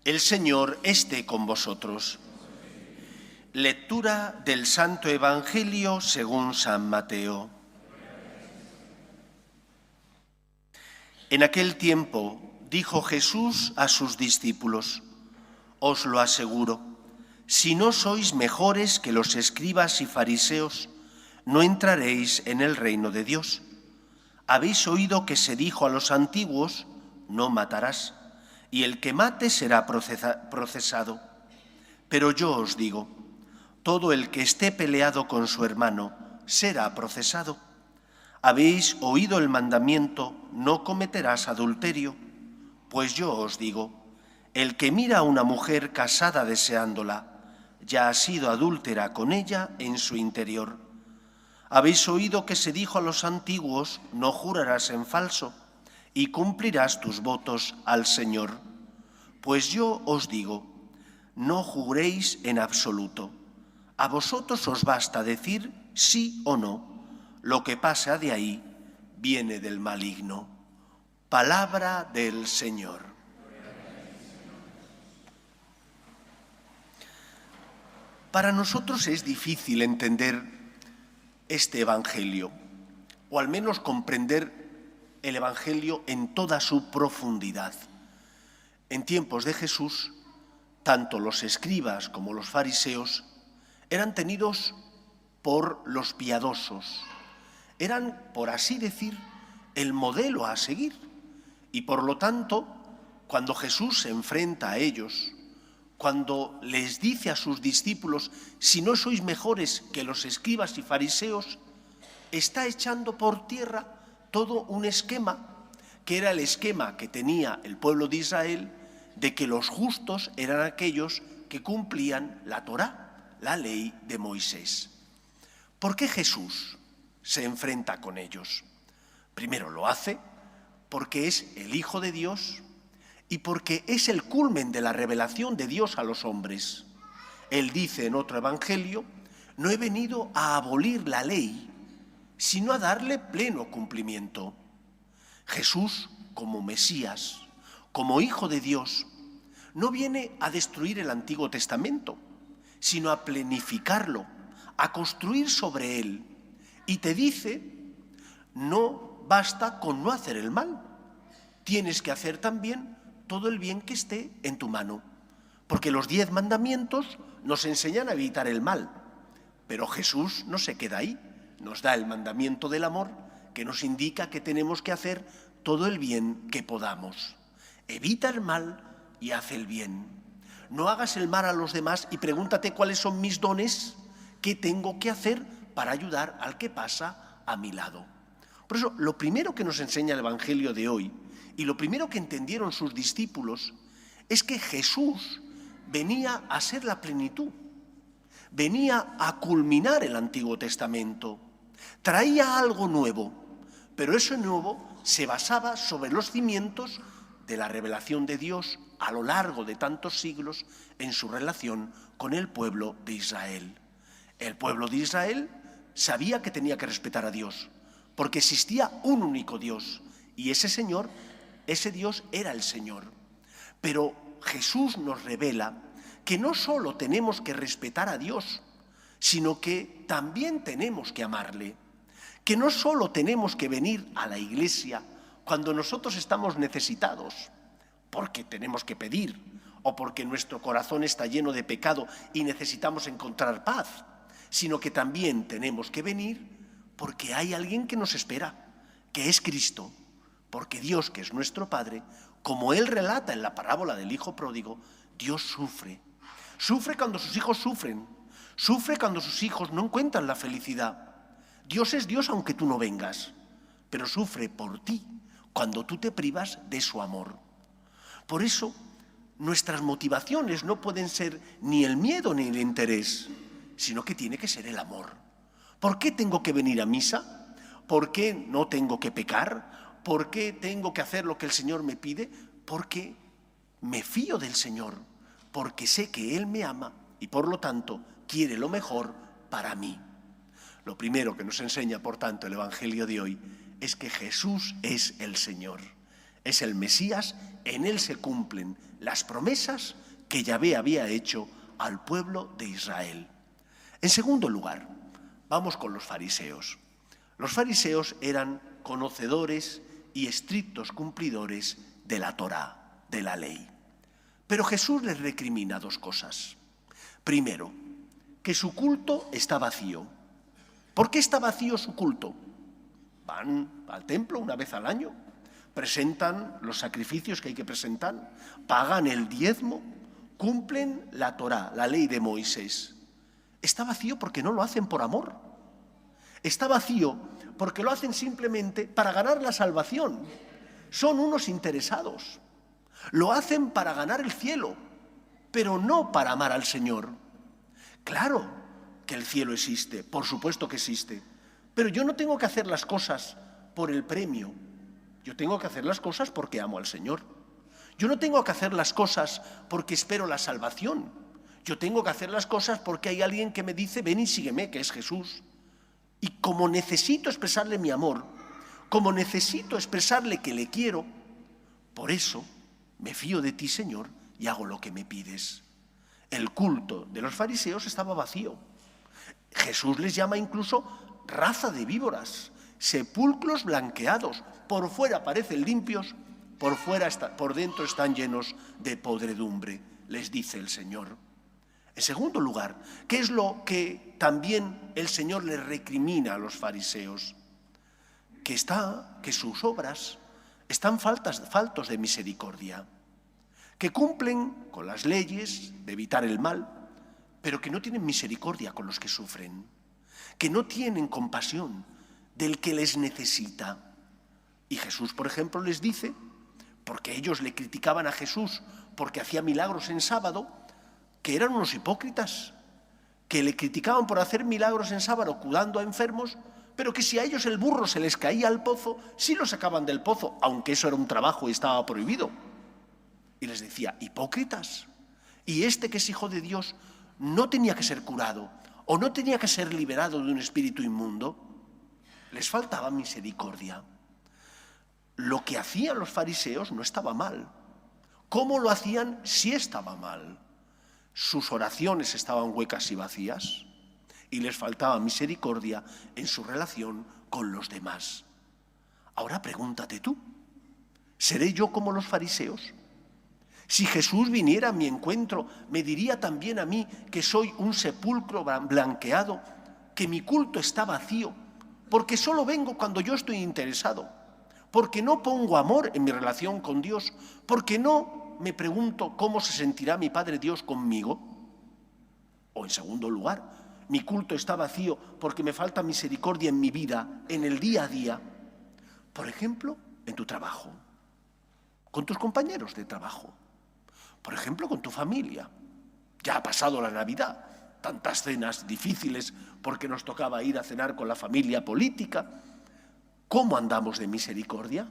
El Señor esté con vosotros. Lectura del Santo Evangelio según San Mateo. En aquel tiempo dijo Jesús a sus discípulos: os lo aseguro, si no sois mejores que los escribas y fariseos, no entraréis en el reino de Dios. Habéis oído que se dijo a los antiguos: no matarás, y el que mate será procesado. Pero yo os digo, todo el que esté peleado con su hermano será procesado. Habéis oído el mandamiento: no cometerás adulterio. Pues yo os digo, el que mira a una mujer casada deseándola, ya ha sido adúltera con ella en su interior. Habéis oído que se dijo a los antiguos: no jurarás en falso, y cumplirás tus votos al Señor. Pues yo os digo, no juréis en absoluto. A vosotros os basta decir sí o no. Lo que pasa de ahí viene del maligno. Palabra del Señor. Para nosotros es difícil entender este Evangelio, o al menos comprender el Evangelio en toda su profundidad. En tiempos de Jesús, tanto los escribas como los fariseos eran tenidos por los piadosos, eran, por así decir, el modelo a seguir. Y por lo tanto, cuando Jesús se enfrenta a ellos, cuando les dice a sus discípulos: si no sois mejores que los escribas y fariseos, está echando por tierra todo un esquema, que era el esquema que tenía el pueblo de Israel, de que los justos eran aquellos que cumplían la Torá, la ley de Moisés. ¿Por qué Jesús se enfrenta con ellos? Primero lo hace porque es el Hijo de Dios y porque es el culmen de la revelación de Dios a los hombres. Él dice en otro evangelio: no he venido a abolir la ley, sino a darle pleno cumplimiento. Jesús, como Mesías, como Hijo de Dios, no viene a destruir el Antiguo Testamento, sino a plenificarlo, a construir sobre él. Y te dice: no basta con no hacer el mal, tienes que hacer también todo el bien que esté en tu mano. Porque los 10 mandamientos nos enseñan a evitar el mal, pero Jesús no se queda ahí. Nos da el mandamiento del amor, que nos indica que tenemos que hacer todo el bien que podamos. Evita el mal y haz el bien. No hagas el mal a los demás y pregúntate cuáles son mis dones, qué tengo que hacer para ayudar al que pasa a mi lado. Por eso, lo primero que nos enseña el Evangelio de hoy, y lo primero que entendieron sus discípulos, es que Jesús venía a ser la plenitud, venía a culminar el Antiguo Testamento. Traía algo nuevo, pero eso nuevo se basaba sobre los cimientos de la revelación de Dios a lo largo de tantos siglos en su relación con el pueblo de Israel. El pueblo de Israel sabía que tenía que respetar a Dios, porque existía un único Dios, y ese Señor, ese Dios era el Señor. Pero Jesús nos revela que no solo tenemos que respetar a Dios, sino que también tenemos que amarle, que no solo tenemos que venir a la iglesia cuando nosotros estamos necesitados, porque tenemos que pedir, o porque nuestro corazón está lleno de pecado y necesitamos encontrar paz, sino que también tenemos que venir porque hay alguien que nos espera, que es Cristo, porque Dios, que es nuestro Padre, como Él relata en la parábola del Hijo Pródigo, Dios sufre. Sufre cuando sus hijos sufren, sufre cuando sus hijos no encuentran la felicidad. Dios es Dios aunque tú no vengas, pero sufre por ti cuando tú te privas de su amor. Por eso, nuestras motivaciones no pueden ser ni el miedo ni el interés, sino que tiene que ser el amor. ¿Por qué tengo que venir a misa? ¿Por qué no tengo que pecar? ¿Por qué tengo que hacer lo que el Señor me pide? Porque me fío del Señor, porque sé que Él me ama y por lo tanto quiere lo mejor para mí. Lo primero que nos enseña, por tanto, el Evangelio de hoy es que Jesús es el Señor, es el Mesías, en Él se cumplen las promesas que Yahvé había hecho al pueblo de Israel. En segundo lugar, vamos con los fariseos. Los fariseos eran conocedores y estrictos cumplidores de la Torá, de la ley. Pero Jesús les recrimina dos cosas. Primero, que su culto está vacío. ¿Por qué está vacío su culto? Van al templo una vez al año, presentan los sacrificios que hay que presentar, pagan el diezmo, cumplen la Torá, la ley de Moisés. Está vacío porque no lo hacen por amor. Está vacío porque lo hacen simplemente para ganar la salvación. Son unos interesados. Lo hacen para ganar el cielo, pero no para amar al Señor. Claro que el cielo existe, por supuesto que existe, pero yo no tengo que hacer las cosas por el premio. Yo tengo que hacer las cosas porque amo al Señor. Yo no tengo que hacer las cosas porque espero la salvación. Yo tengo que hacer las cosas porque hay alguien que me dice, ven y sígueme, que es Jesús. Y como necesito expresarle mi amor, como necesito expresarle que le quiero, por eso me fío de ti, Señor, y hago lo que me pides. El culto de los fariseos estaba vacío. Jesús les llama incluso raza de víboras, sepulcros blanqueados. Por fuera parecen limpios, por dentro están llenos de podredumbre, les dice el Señor. En segundo lugar, ¿qué es lo que también el Señor les recrimina a los fariseos? Que sus obras están faltos de misericordia, que cumplen con las leyes de evitar el mal, pero que no tienen misericordia con los que sufren, que no tienen compasión del que les necesita. Y Jesús, por ejemplo, les dice, porque ellos le criticaban a Jesús porque hacía milagros en sábado, que eran unos hipócritas, que le criticaban por hacer milagros en sábado curando a enfermos, pero que si a ellos el burro se les caía al pozo, sí lo sacaban del pozo, aunque eso era un trabajo y estaba prohibido. Y les decía, hipócritas, y este que es hijo de Dios no tenía que ser curado o no tenía que ser liberado de un espíritu inmundo. Les faltaba misericordia. Lo que hacían los fariseos no estaba mal. ¿Cómo lo hacían? Sí estaba mal. Sus oraciones estaban huecas y vacías y les faltaba misericordia en su relación con los demás. Ahora pregúntate tú, ¿seré yo como los fariseos? Si Jesús viniera a mi encuentro, ¿me diría también a mí que soy un sepulcro blanqueado, que mi culto está vacío, porque solo vengo cuando yo estoy interesado, porque no pongo amor en mi relación con Dios, porque no me pregunto cómo se sentirá mi Padre Dios conmigo? O en segundo lugar, mi culto está vacío porque me falta misericordia en mi vida, en el día a día. Por ejemplo, en tu trabajo, con tus compañeros de trabajo, por ejemplo, con tu familia. Ya ha pasado la Navidad, tantas cenas difíciles porque nos tocaba ir a cenar con la familia política. ¿Cómo andamos de misericordia?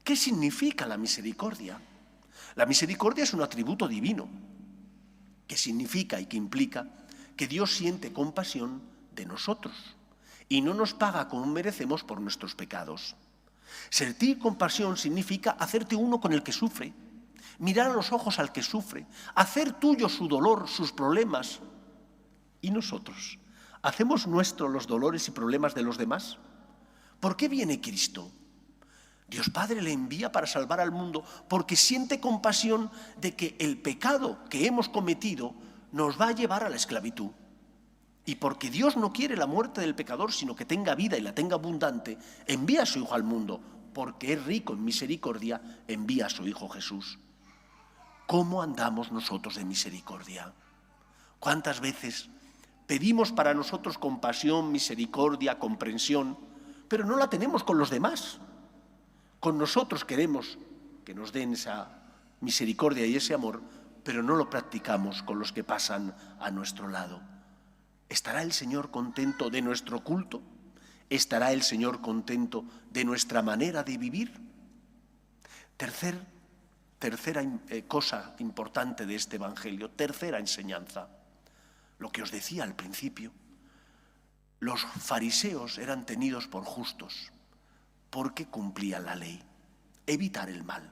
¿Qué significa la misericordia? La misericordia es un atributo divino que significa y que implica que Dios siente compasión de nosotros y no nos paga como merecemos por nuestros pecados. Sentir compasión significa hacerte uno con el que sufre, mirar a los ojos al que sufre, hacer tuyo su dolor, sus problemas. ¿Y nosotros? ¿Hacemos nuestros los dolores y problemas de los demás? ¿Por qué viene Cristo? Dios Padre le envía para salvar al mundo porque siente compasión de que el pecado que hemos cometido nos va a llevar a la esclavitud. Y porque Dios no quiere la muerte del pecador, sino que tenga vida y la tenga abundante, envía a su Hijo al mundo. Porque es rico en misericordia, envía a su Hijo Jesús. ¿Cómo andamos nosotros de misericordia? ¿Cuántas veces pedimos para nosotros compasión, misericordia, comprensión, pero no la tenemos con los demás? Con nosotros queremos que nos den esa misericordia y ese amor, pero no lo practicamos con los que pasan a nuestro lado. ¿Estará el Señor contento de nuestro culto? ¿Estará el Señor contento de nuestra manera de vivir? Tercera cosa importante de este Evangelio, tercera enseñanza, lo que os decía al principio. Los fariseos eran tenidos por justos porque cumplían la ley, evitar el mal.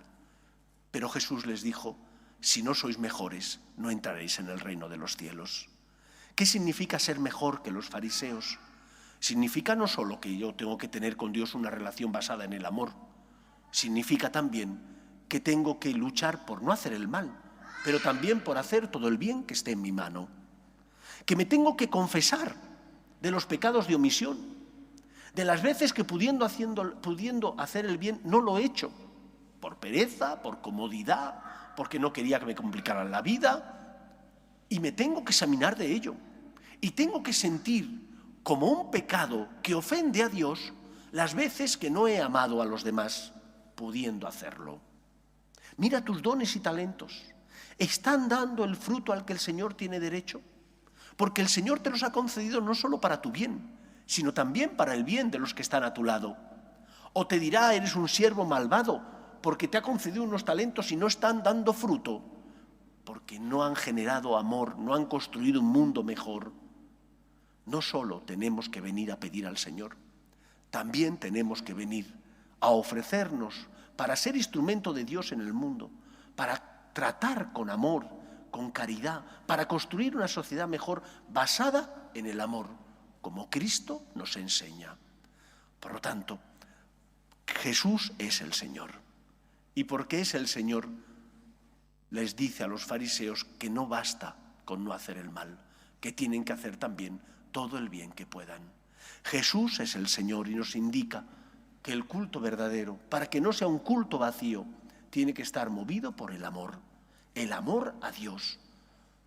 Pero Jesús les dijo, Si no sois mejores, no entraréis en el reino de los cielos. ¿Qué significa ser mejor que los fariseos? Significa no solo que yo tengo que tener con Dios una relación basada en el amor, significa también que tengo que luchar por no hacer el mal, pero también por hacer todo el bien que esté en mi mano. Que me tengo que confesar de los pecados de omisión, de las veces que pudiendo hacer el bien no lo he hecho, por pereza, por comodidad, porque no quería que me complicaran la vida, y me tengo que examinar de ello. Y tengo que sentir como un pecado que ofende a Dios las veces que no he amado a los demás, pudiendo hacerlo. Mira tus dones y talentos. ¿Están dando el fruto al que el Señor tiene derecho? Porque el Señor te los ha concedido no solo para tu bien, sino también para el bien de los que están a tu lado. O te dirá, eres un siervo malvado, porque te ha concedido unos talentos y no están dando fruto, porque no han generado amor, no han construido un mundo mejor. No solo tenemos que venir a pedir al Señor, también tenemos que venir a ofrecernos para ser instrumento de Dios en el mundo, para tratar con amor, con caridad, para construir una sociedad mejor basada en el amor, como Cristo nos enseña. Por lo tanto, Jesús es el Señor. Y porque es el Señor, les dice a los fariseos que no basta con no hacer el mal, que tienen que hacer también todo el bien que puedan. Jesús es el Señor y nos indica que el culto verdadero, para que no sea un culto vacío, tiene que estar movido por el amor a Dios.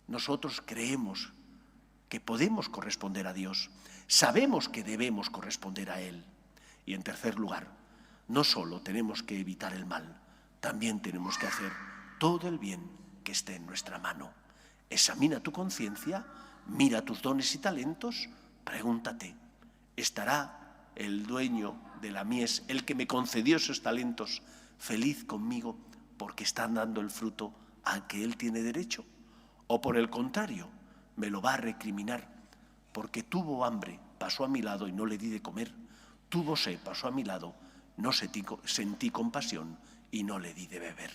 Nosotros creemos que podemos corresponder a Dios, sabemos que debemos corresponder a Él. Y en tercer lugar, no solo tenemos que evitar el mal, también tenemos que hacer todo el bien que esté en nuestra mano. Examina tu conciencia, mira tus dones y talentos, pregúntate, ¿estará el dueño de la mies, el que me concedió esos talentos, feliz conmigo porque están dando el fruto al que él tiene derecho? ¿O por el contrario, me lo va a recriminar porque tuvo hambre, pasó a mi lado y no le di de comer, tuvo sed, pasó a mi lado, no sentí compasión y no le di de beber?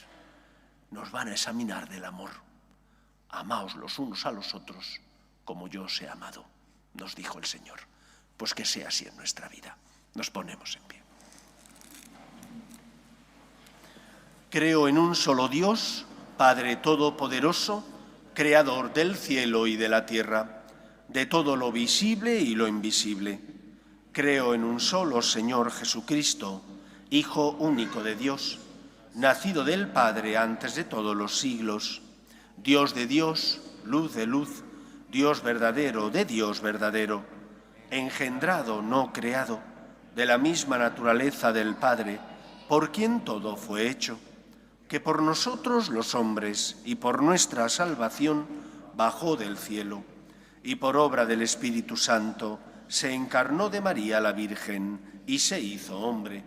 Nos van a examinar del amor. Amaos los unos a los otros como yo os he amado, nos dijo el Señor. Pues que sea así en nuestra vida. Nos ponemos en pie. Creo en un solo Dios, Padre Todopoderoso, Creador del cielo y de la tierra, de todo lo visible y lo invisible. Creo en un solo Señor Jesucristo, Hijo único de Dios, nacido del Padre antes de todos los siglos, Dios de Dios, luz de luz, Dios verdadero de Dios verdadero, engendrado, no creado, de la misma naturaleza del Padre, por quien todo fue hecho, que por nosotros los hombres y por nuestra salvación bajó del cielo, y por obra del Espíritu Santo se encarnó de María la Virgen y se hizo hombre,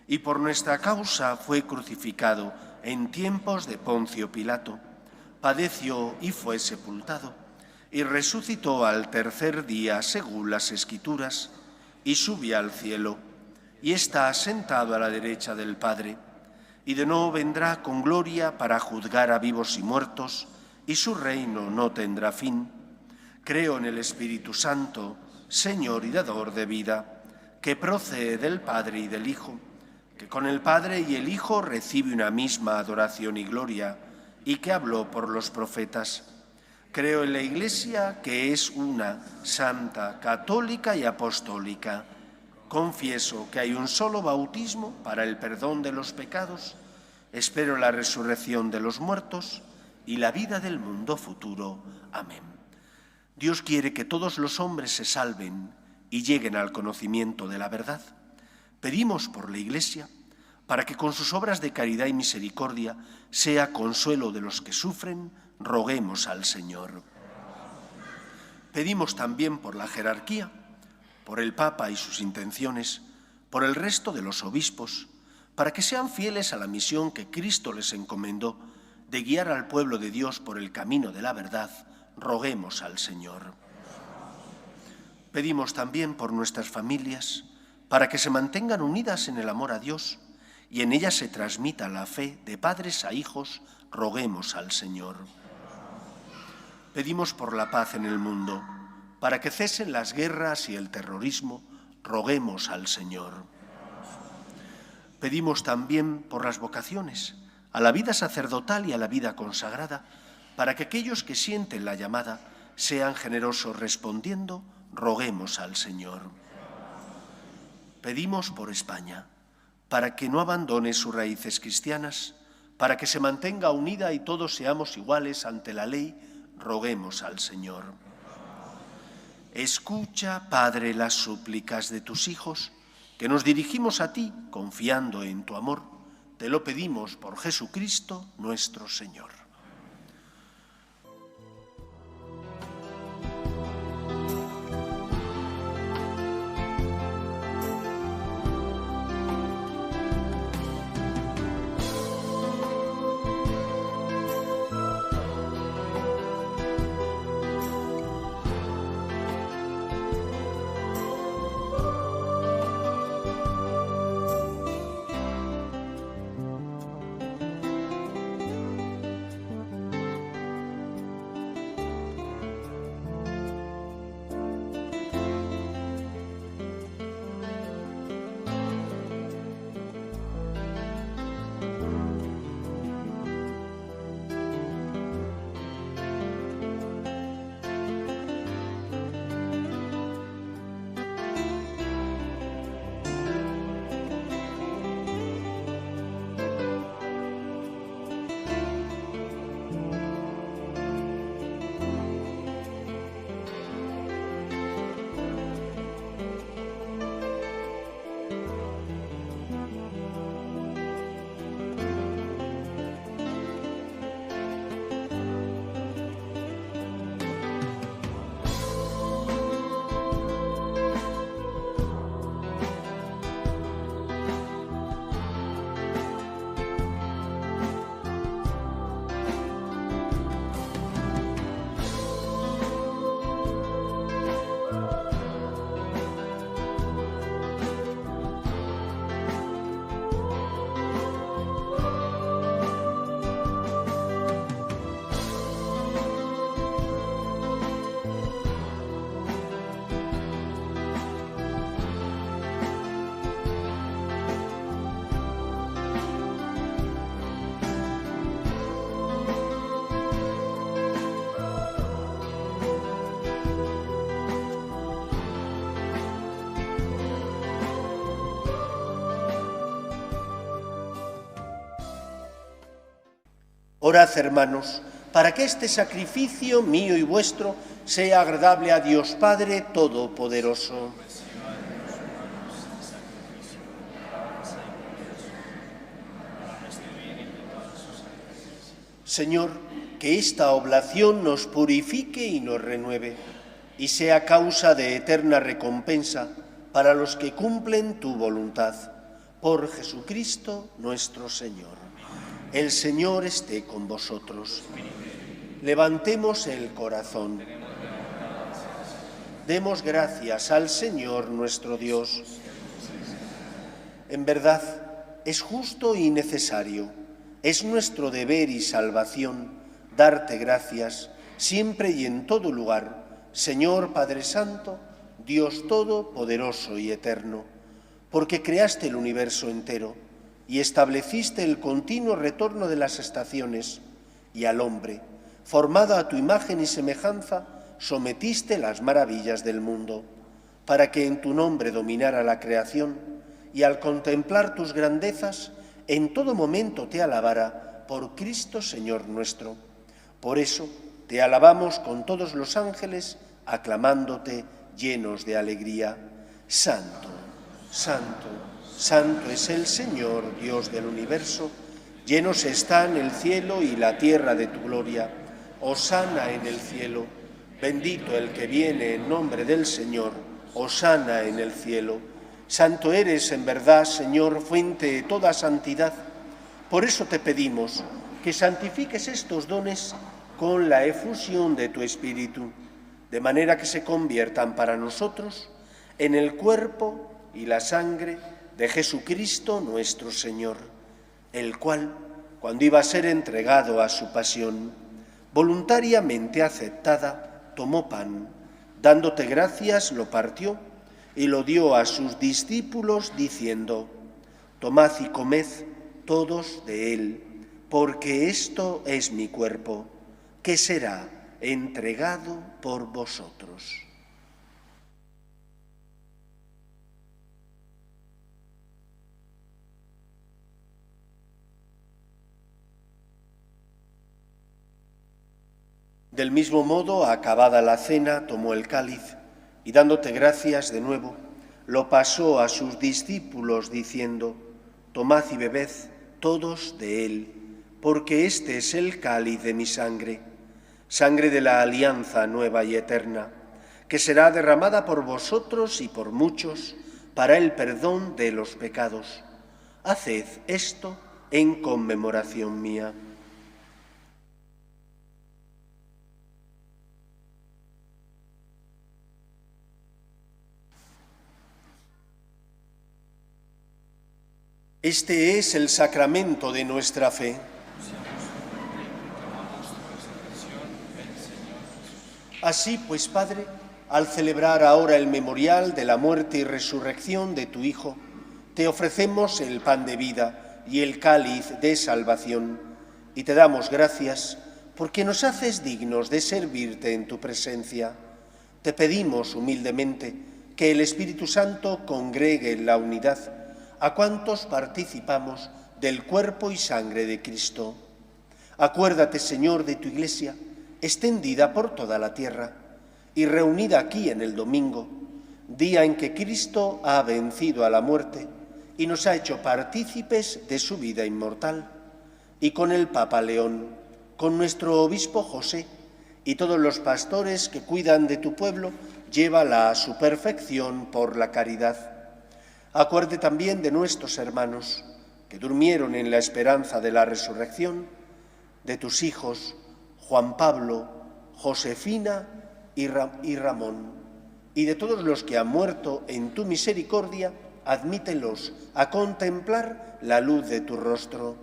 y por nuestra causa fue crucificado en tiempos de Poncio Pilato, padeció y fue sepultado, y resucitó al tercer día según las Escrituras, y subió al cielo, y está sentado a la derecha del Padre, y de nuevo vendrá con gloria para juzgar a vivos y muertos, y su reino no tendrá fin. Creo en el Espíritu Santo, Señor y dador de vida, que procede del Padre y del Hijo, que con el Padre y el Hijo recibe una misma adoración y gloria, y que habló por los profetas. Creo en la Iglesia, que es una, santa, católica y apostólica. Confieso que hay un solo bautismo para el perdón de los pecados. Espero la resurrección de los muertos y la vida del mundo futuro. Amén. Dios quiere que todos los hombres se salven y lleguen al conocimiento de la verdad. Pedimos por la Iglesia, para que con sus obras de caridad y misericordia sea consuelo de los que sufren, roguemos al Señor. Pedimos también por la jerarquía, por el Papa y sus intenciones, por el resto de los obispos, para que sean fieles a la misión que Cristo les encomendó de guiar al pueblo de Dios por el camino de la verdad, roguemos al Señor. Pedimos también por nuestras familias, para que se mantengan unidas en el amor a Dios y en ella se transmita la fe de padres a hijos, roguemos al Señor. Pedimos por la paz en el mundo, para que cesen las guerras y el terrorismo, roguemos al Señor. Pedimos también por las vocaciones, a la vida sacerdotal y a la vida consagrada, para que aquellos que sienten la llamada sean generosos respondiendo, roguemos al Señor. Pedimos por España, para que no abandone sus raíces cristianas, para que se mantenga unida y todos seamos iguales ante la ley, roguemos al Señor. Escucha, Padre, las súplicas de tus hijos, que nos dirigimos a ti confiando en tu amor. Te lo pedimos por Jesucristo nuestro Señor. Orad, hermanos, para que este sacrificio mío y vuestro sea agradable a Dios Padre Todopoderoso. Señor, que esta oblación nos purifique y nos renueve, y sea causa de eterna recompensa para los que cumplen tu voluntad. Por Jesucristo nuestro Señor. El Señor esté con vosotros. Levantemos el corazón. Demos gracias al Señor nuestro Dios. En verdad, es justo y necesario, es nuestro deber y salvación darte gracias siempre y en todo lugar, Señor Padre Santo, Dios Todopoderoso y Eterno, porque creaste el universo entero y estableciste el continuo retorno de las estaciones, y al hombre, formado a tu imagen y semejanza, sometiste las maravillas del mundo, para que en tu nombre dominara la creación, y al contemplar tus grandezas, en todo momento te alabara por Cristo Señor nuestro. Por eso te alabamos con todos los ángeles, aclamándote llenos de alegría. Santo, santo, santo es el Señor, Dios del universo. Llenos están el cielo y la tierra de tu gloria. Hosana en el cielo. Bendito el que viene en nombre del Señor. Hosana en el cielo. Santo eres en verdad, Señor, fuente de toda santidad. Por eso te pedimos que santifiques estos dones con la efusión de tu Espíritu, de manera que se conviertan para nosotros en el cuerpo y la sangre de Jesucristo nuestro Señor, el cual, cuando iba a ser entregado a su pasión, voluntariamente aceptada, tomó pan, dándote gracias, lo partió y lo dio a sus discípulos, diciendo: tomad y comed todos de él, porque esto es mi cuerpo, que será entregado por vosotros. Del mismo modo, acabada la cena, tomó el cáliz y, dándote gracias de nuevo, lo pasó a sus discípulos, diciendo: tomad y bebed todos de él, porque este es el cáliz de mi sangre, sangre de la alianza nueva y eterna, que será derramada por vosotros y por muchos para el perdón de los pecados. Haced esto en conmemoración mía. Este es el sacramento de nuestra fe. Así pues, Padre, al celebrar ahora el memorial de la muerte y resurrección de tu Hijo, te ofrecemos el pan de vida y el cáliz de salvación, y te damos gracias porque nos haces dignos de servirte en tu presencia. Te pedimos humildemente que el Espíritu Santo congregue en la unidad a cuantos participamos del cuerpo y sangre de Cristo. Acuérdate, Señor, de tu Iglesia, extendida por toda la tierra y reunida aquí en el domingo, día en que Cristo ha vencido a la muerte y nos ha hecho partícipes de su vida inmortal. Y con el Papa León, con nuestro obispo José y todos los pastores que cuidan de tu pueblo, llévala a su perfección por la caridad. Acuérdate también de nuestros hermanos que durmieron en la esperanza de la resurrección, de tus hijos Juan Pablo, Josefina y Ramón, y de todos los que han muerto en tu misericordia, admítelos a contemplar la luz de tu rostro.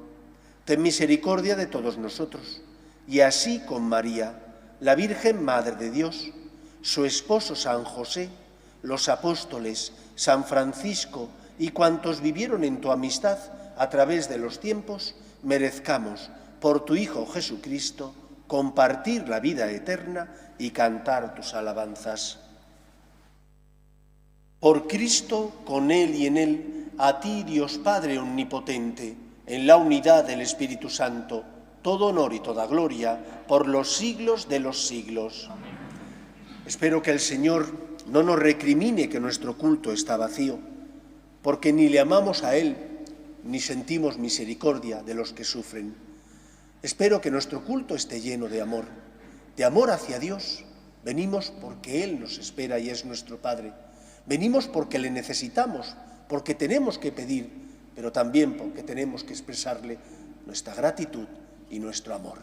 Ten misericordia de todos nosotros, y así con María, la Virgen Madre de Dios, su esposo San José, los apóstoles, San Francisco y cuantos vivieron en tu amistad a través de los tiempos, merezcamos, por tu Hijo Jesucristo, compartir la vida eterna y cantar tus alabanzas. Por Cristo, con Él y en Él, a ti, Dios Padre omnipotente, en la unidad del Espíritu Santo, todo honor y toda gloria, por los siglos de los siglos. Amén. Espero que el Señor no nos recrimine que nuestro culto está vacío, porque ni le amamos a Él, ni sentimos misericordia de los que sufren. Espero que nuestro culto esté lleno de amor hacia Dios. Venimos porque Él nos espera y es nuestro Padre. Venimos porque le necesitamos, porque tenemos que pedir, pero también porque tenemos que expresarle nuestra gratitud y nuestro amor.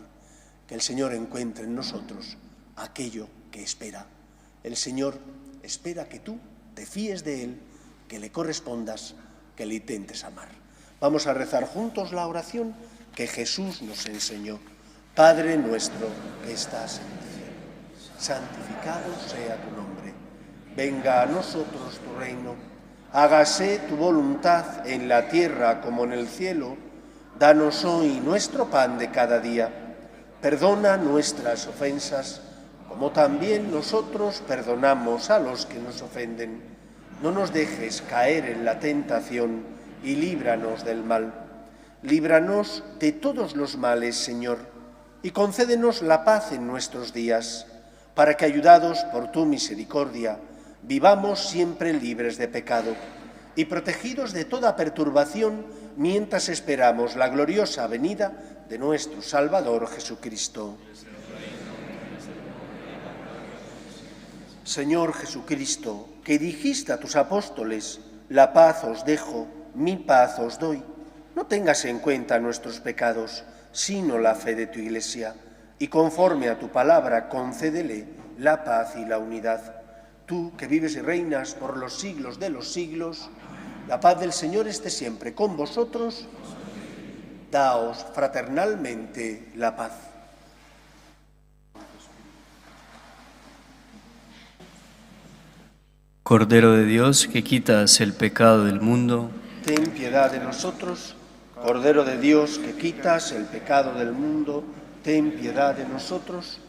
Que el Señor encuentre en nosotros aquello que espera. El Señor espera que tú te fíes de Él, que le correspondas, que le intentes amar. Vamos a rezar juntos la oración que Jesús nos enseñó. Padre nuestro que estás en el cielo, santificado sea tu nombre. Venga a nosotros tu reino. Hágase tu voluntad en la tierra como en el cielo. Danos hoy nuestro pan de cada día. Perdona nuestras ofensas, como también nosotros perdonamos a los que nos ofenden. No nos dejes caer en la tentación y líbranos del mal. Líbranos de todos los males, Señor, y concédenos la paz en nuestros días, para que, ayudados por tu misericordia, vivamos siempre libres de pecado y protegidos de toda perturbación mientras esperamos la gloriosa venida de nuestro Salvador Jesucristo. Señor Jesucristo, que dijiste a tus apóstoles: la paz os dejo, mi paz os doy, no tengas en cuenta nuestros pecados, sino la fe de tu Iglesia, y conforme a tu palabra concédele la paz y la unidad. Tú, que vives y reinas por los siglos de los siglos, La paz del Señor esté siempre con vosotros. Daos fraternalmente la paz. Cordero de Dios, que quitas el pecado del mundo, Ten piedad de nosotros. Cordero de Dios, que quitas el pecado del mundo, ten piedad de nosotros.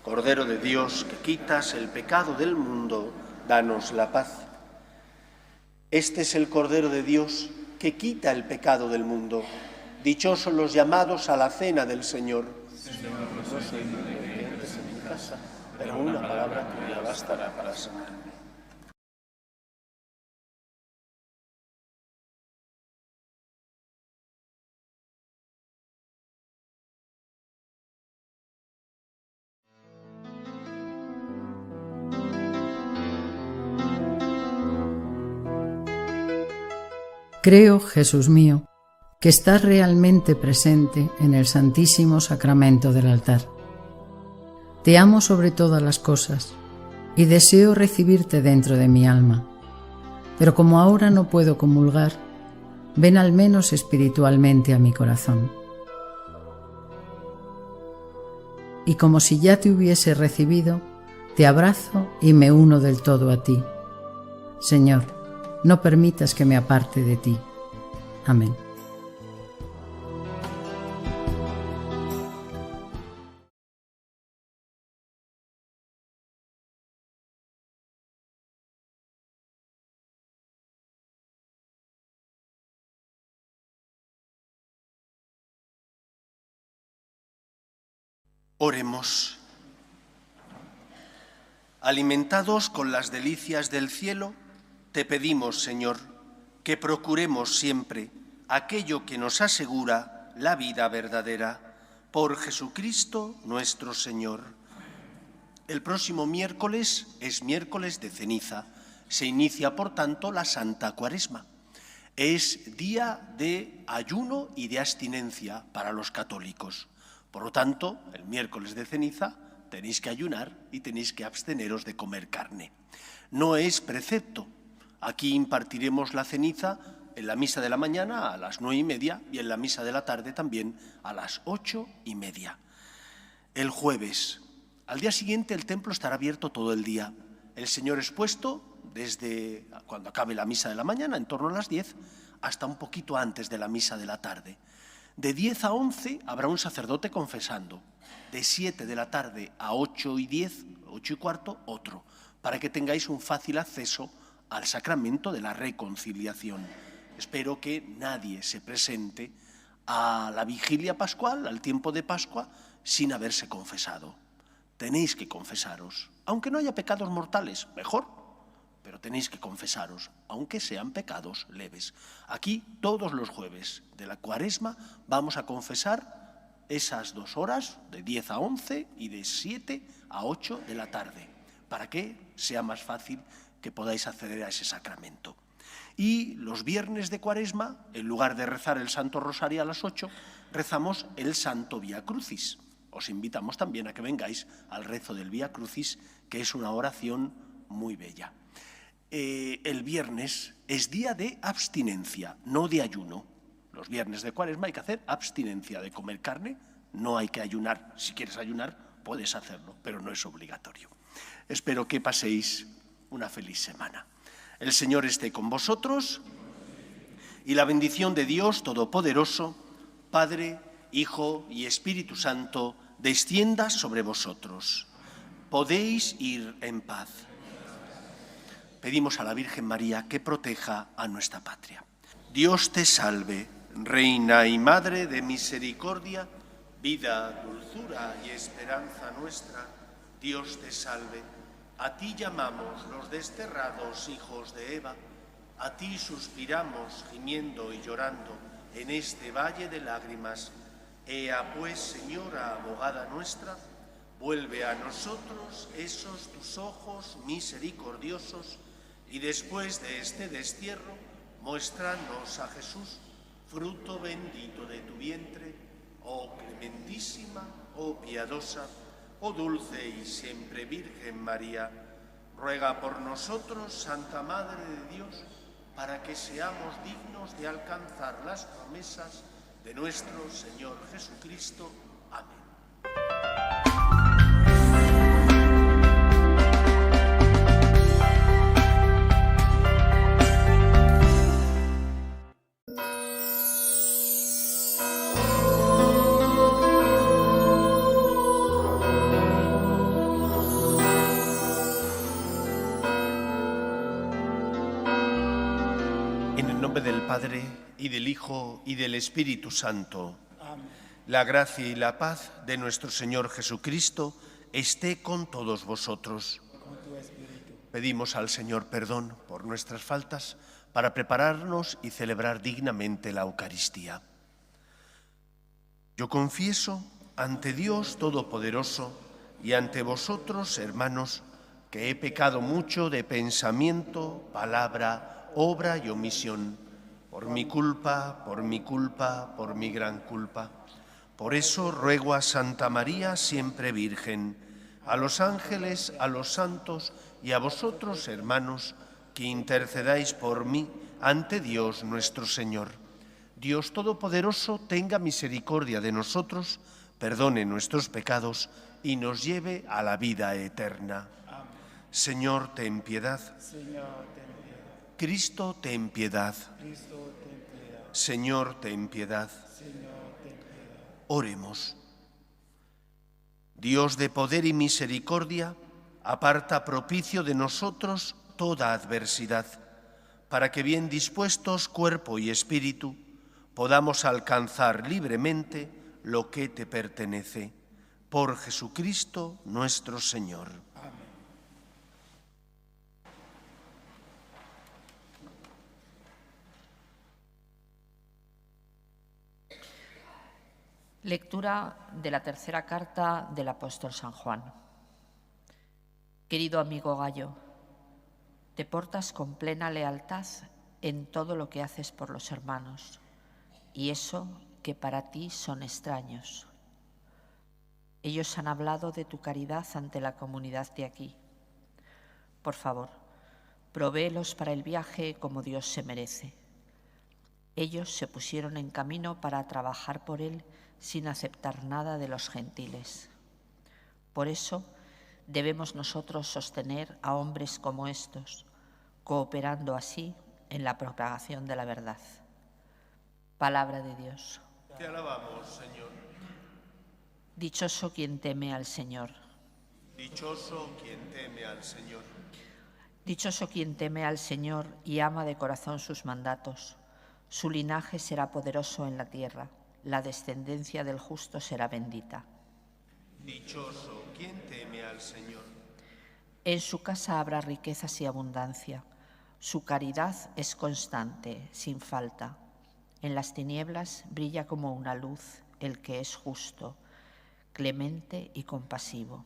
Cordero de Dios, que quitas el pecado del mundo, danos la paz. Este es el Cordero de Dios, que quita el pecado del mundo. Dichosos los llamados a la cena del Señor. Señor, no soy digno de que entres en mi casa, pero una palabra tuya bastará para sanarme. Creo, Jesús mío, que estás realmente presente en el Santísimo Sacramento del altar. Te amo sobre todas las cosas y deseo recibirte dentro de mi alma, pero como ahora no puedo comulgar, ven al menos espiritualmente a mi corazón. Y como si ya te hubiese recibido, te abrazo y me uno del todo a ti. Señor, no permitas que me aparte de ti. Amén. Oremos. Alimentados con las delicias del cielo, te pedimos, Señor, que procuremos siempre aquello que nos asegura la vida verdadera. Por Jesucristo nuestro Señor. El próximo miércoles es miércoles de ceniza. Se inicia, por tanto, la Santa Cuaresma. Es día de ayuno y de abstinencia para los católicos. Por lo tanto, el miércoles de ceniza tenéis que ayunar y tenéis que absteneros de comer carne. No es precepto. Aquí impartiremos la ceniza en la misa de la mañana a las 9:30 y en la misa de la tarde también a las 8:30. El jueves, al día siguiente, el templo estará abierto todo el día. El Señor es puesto desde cuando acabe la misa de la mañana, en torno a las 10, hasta un poquito antes de la misa de la tarde. De 10 a 11 habrá un sacerdote confesando. De 7 de la tarde a 8:10, 8:15, otro, para que tengáis un fácil acceso al sacramento de la reconciliación. Espero que nadie se presente a la vigilia pascual, al tiempo de Pascua, sin haberse confesado. Tenéis que confesaros, aunque no haya pecados mortales, mejor, pero tenéis que confesaros, aunque sean pecados leves. Aquí, todos los jueves de la Cuaresma, vamos a confesar esas 2 horas, de 10 a 11 y de 7 a 8 de la tarde, para que sea más fácil que podáis acceder a ese sacramento. Y los viernes de Cuaresma, en lugar de rezar el Santo Rosario a las 8, rezamos el Santo Vía Crucis. Os invitamos también a que vengáis al rezo del Vía Crucis, que es una oración muy bella. El viernes es día de abstinencia, no de ayuno. Los viernes de Cuaresma hay que hacer abstinencia de comer carne, no hay que ayunar. Si quieres ayunar, puedes hacerlo, pero no es obligatorio. Espero que paséis una feliz semana. El Señor esté con vosotros y la bendición de Dios Todopoderoso, Padre, Hijo y Espíritu Santo, descienda sobre vosotros. Podéis ir en paz. Pedimos a la Virgen María que proteja a nuestra patria. Dios te salve, Reina y Madre de misericordia, vida, dulzura y esperanza nuestra. Dios te salve. A ti llamamos los desterrados hijos de Eva, a ti suspiramos gimiendo y llorando en este valle de lágrimas. Ea pues, Señora, abogada nuestra, vuelve a nosotros esos tus ojos misericordiosos y después de este destierro, muéstranos a Jesús, fruto bendito de tu vientre, oh clementísima, oh piadosa, oh dulce y siempre Virgen María. Ruega por nosotros, Santa Madre de Dios, para que seamos dignos de alcanzar las promesas de nuestro Señor Jesucristo. Amén. En el nombre del Padre, y del Hijo, y del Espíritu Santo. Amén. La gracia y la paz de nuestro Señor Jesucristo esté con todos vosotros. Con tu espíritu. Pedimos al Señor perdón por nuestras faltas para prepararnos y celebrar dignamente la Eucaristía. Yo confieso ante Dios Todopoderoso y ante vosotros, hermanos, que he pecado mucho de pensamiento, palabra, obra y omisión, por mi culpa, por mi gran culpa. Por eso ruego a Santa María, siempre Virgen, a los ángeles, a los santos y a vosotros, hermanos, que intercedáis por mí ante Dios nuestro Señor. Dios Todopoderoso tenga misericordia de nosotros, perdone nuestros pecados y nos lleve a la vida eterna. Amén. Señor, ten piedad. Señor, ten piedad. Cristo, ten piedad. Cristo, ten piedad. Señor, ten piedad. Señor, ten piedad. Oremos. Dios de poder y misericordia, aparta propicio de nosotros toda adversidad, para que bien dispuestos, cuerpo y espíritu, podamos alcanzar libremente lo que te pertenece. Por Jesucristo nuestro Señor. Amén. Lectura de la tercera carta del apóstol San Juan. Querido amigo Gayo, te portas con plena lealtad en todo lo que haces por los hermanos, y eso que para ti son extraños. Ellos han hablado de tu caridad ante la comunidad de aquí. Por favor, provéelos para el viaje como Dios se merece. Ellos se pusieron en camino para trabajar por él sin aceptar nada de los gentiles. Por eso debemos nosotros sostener a hombres como estos, cooperando así en la propagación de la verdad. Palabra de Dios. Te alabamos, Señor. Dichoso quien teme al Señor. Dichoso quien teme al Señor. Dichoso quien teme al Señor y ama de corazón sus mandatos. Su linaje será poderoso en la tierra, la descendencia del justo será bendita. Dichoso quien teme al Señor. En su casa habrá riquezas y abundancia. Su caridad es constante, sin falta. En las tinieblas brilla como una luz el que es justo, clemente y compasivo.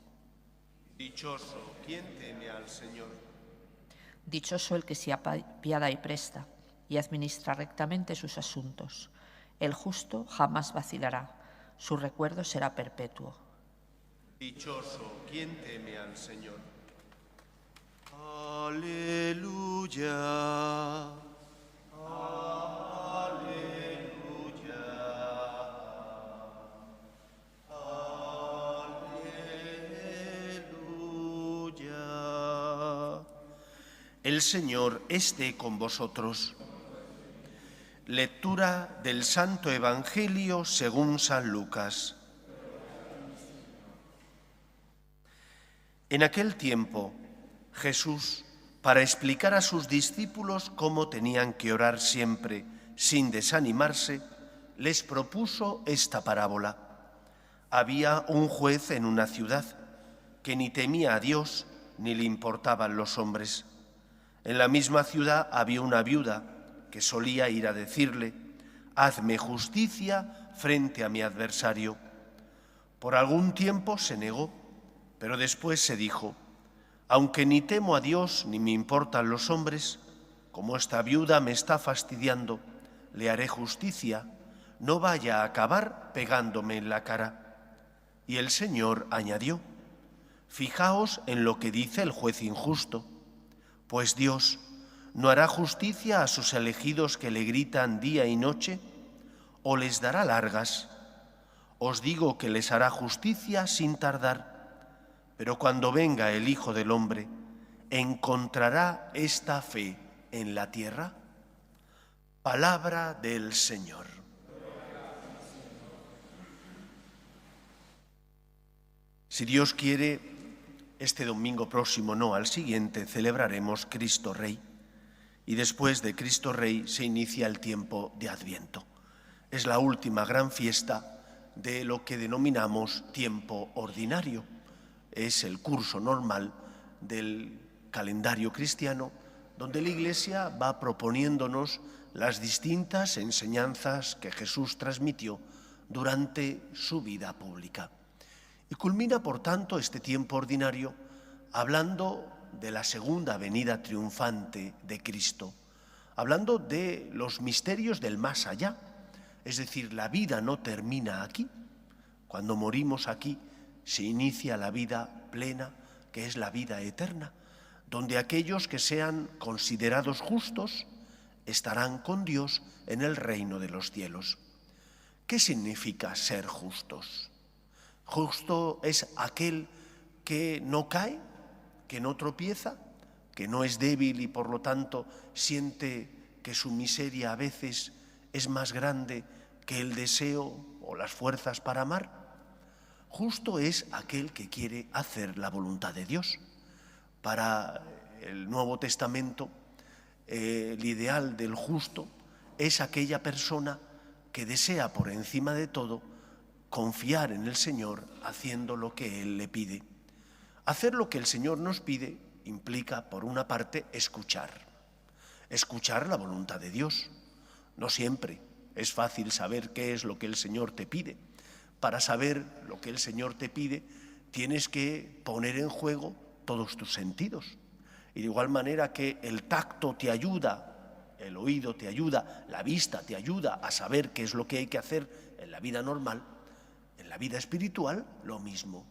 Dichoso quien teme al Señor. Dichoso el que se apiada y presta y administra rectamente sus asuntos. El justo jamás vacilará, su recuerdo será perpetuo. Dichoso quien teme al Señor. Aleluya. El Señor esté con vosotros. Lectura del Santo Evangelio según San Lucas. En aquel tiempo, Jesús, para explicar a sus discípulos cómo tenían que orar siempre sin desanimarse, les propuso esta parábola. Había un juez en una ciudad que ni temía a Dios ni le importaban los hombres. En la misma ciudad había una viuda que solía ir a decirle: «Hazme justicia frente a mi adversario». Por algún tiempo se negó, pero después se dijo: «Aunque ni temo a Dios ni me importan los hombres, como esta viuda me está fastidiando, le haré justicia, no vaya a acabar pegándome en la cara». Y el Señor añadió: «Fijaos en lo que dice el juez injusto, pues Dios ¿No hará justicia a sus elegidos que le gritan día y noche? ¿O les dará largas? Os digo que les hará justicia sin tardar. Pero cuando venga el Hijo del Hombre, ¿encontrará esta fe en la tierra? Palabra del Señor. Si Dios quiere, este domingo próximo, no, al siguiente, celebraremos Cristo Rey. Y después de Cristo Rey se inicia el tiempo de Adviento. Es la última gran fiesta de lo que denominamos tiempo ordinario. Es el curso normal del calendario cristiano, donde la Iglesia va proponiéndonos las distintas enseñanzas que Jesús transmitió durante su vida pública. Y culmina, por tanto, este tiempo ordinario hablando de la segunda venida triunfante de Cristo, hablando de los misterios del más allá. Es decir, la vida no termina aquí. Cuando morimos aquí se inicia la vida plena, que es la vida eterna, donde aquellos que sean considerados justos estarán con Dios en el reino de los cielos. ¿Qué significa ser justos? Justo es aquel que no cae, que no tropieza, que no es débil y por lo tanto siente que su miseria a veces es más grande que el deseo o las fuerzas para amar. Justo es aquel que quiere hacer la voluntad de Dios. Para el Nuevo Testamento, el ideal del justo es aquella persona que desea por encima de todo confiar en el Señor haciendo lo que Él le pide. Hacer lo que el Señor nos pide implica, por una parte, escuchar la voluntad de Dios. No siempre es fácil saber qué es lo que el Señor te pide. Para saber lo que el Señor te pide, tienes que poner en juego todos tus sentidos. Y de igual manera que el tacto te ayuda, el oído te ayuda, la vista te ayuda a saber qué es lo que hay que hacer en la vida normal, en la vida espiritual, lo mismo.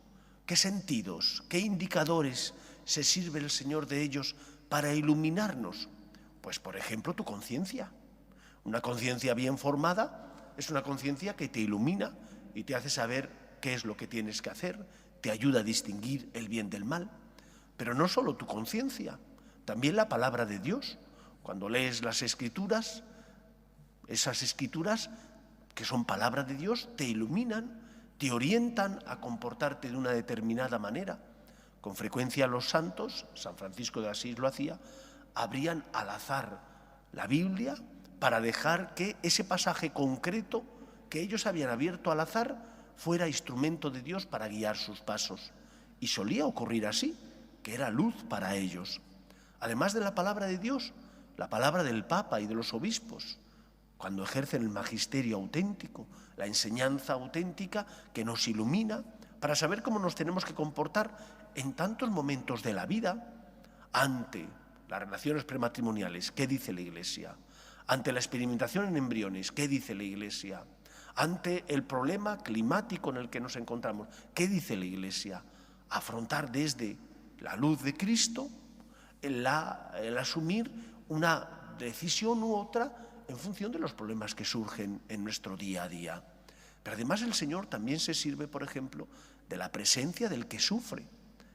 ¿Qué sentidos, qué indicadores se sirve el Señor de ellos para iluminarnos? Pues, por ejemplo, tu conciencia. Una conciencia bien formada es una conciencia que te ilumina y te hace saber qué es lo que tienes que hacer, te ayuda a distinguir el bien del mal. Pero no solo tu conciencia, también la palabra de Dios. Cuando lees las Escrituras, esas Escrituras que son palabra de Dios te iluminan, te orientan a comportarte de una determinada manera. Con frecuencia los santos, San Francisco de Asís lo hacía, abrían al azar la Biblia para dejar que ese pasaje concreto que ellos habían abierto al azar fuera instrumento de Dios para guiar sus pasos. Y solía ocurrir así, que era luz para ellos. Además de la palabra de Dios, la palabra del Papa y de los obispos, cuando ejercen el magisterio auténtico, la enseñanza auténtica que nos ilumina para saber cómo nos tenemos que comportar en tantos momentos de la vida, ante las relaciones prematrimoniales, ¿qué dice la Iglesia? Ante la experimentación en embriones, ¿qué dice la Iglesia? Ante el problema climático en el que nos encontramos, ¿qué dice la Iglesia? Afrontar desde la luz de Cristo el asumir una decisión u otra en función de los problemas que surgen en nuestro día a día. Pero además el Señor también se sirve, por ejemplo, de la presencia del que sufre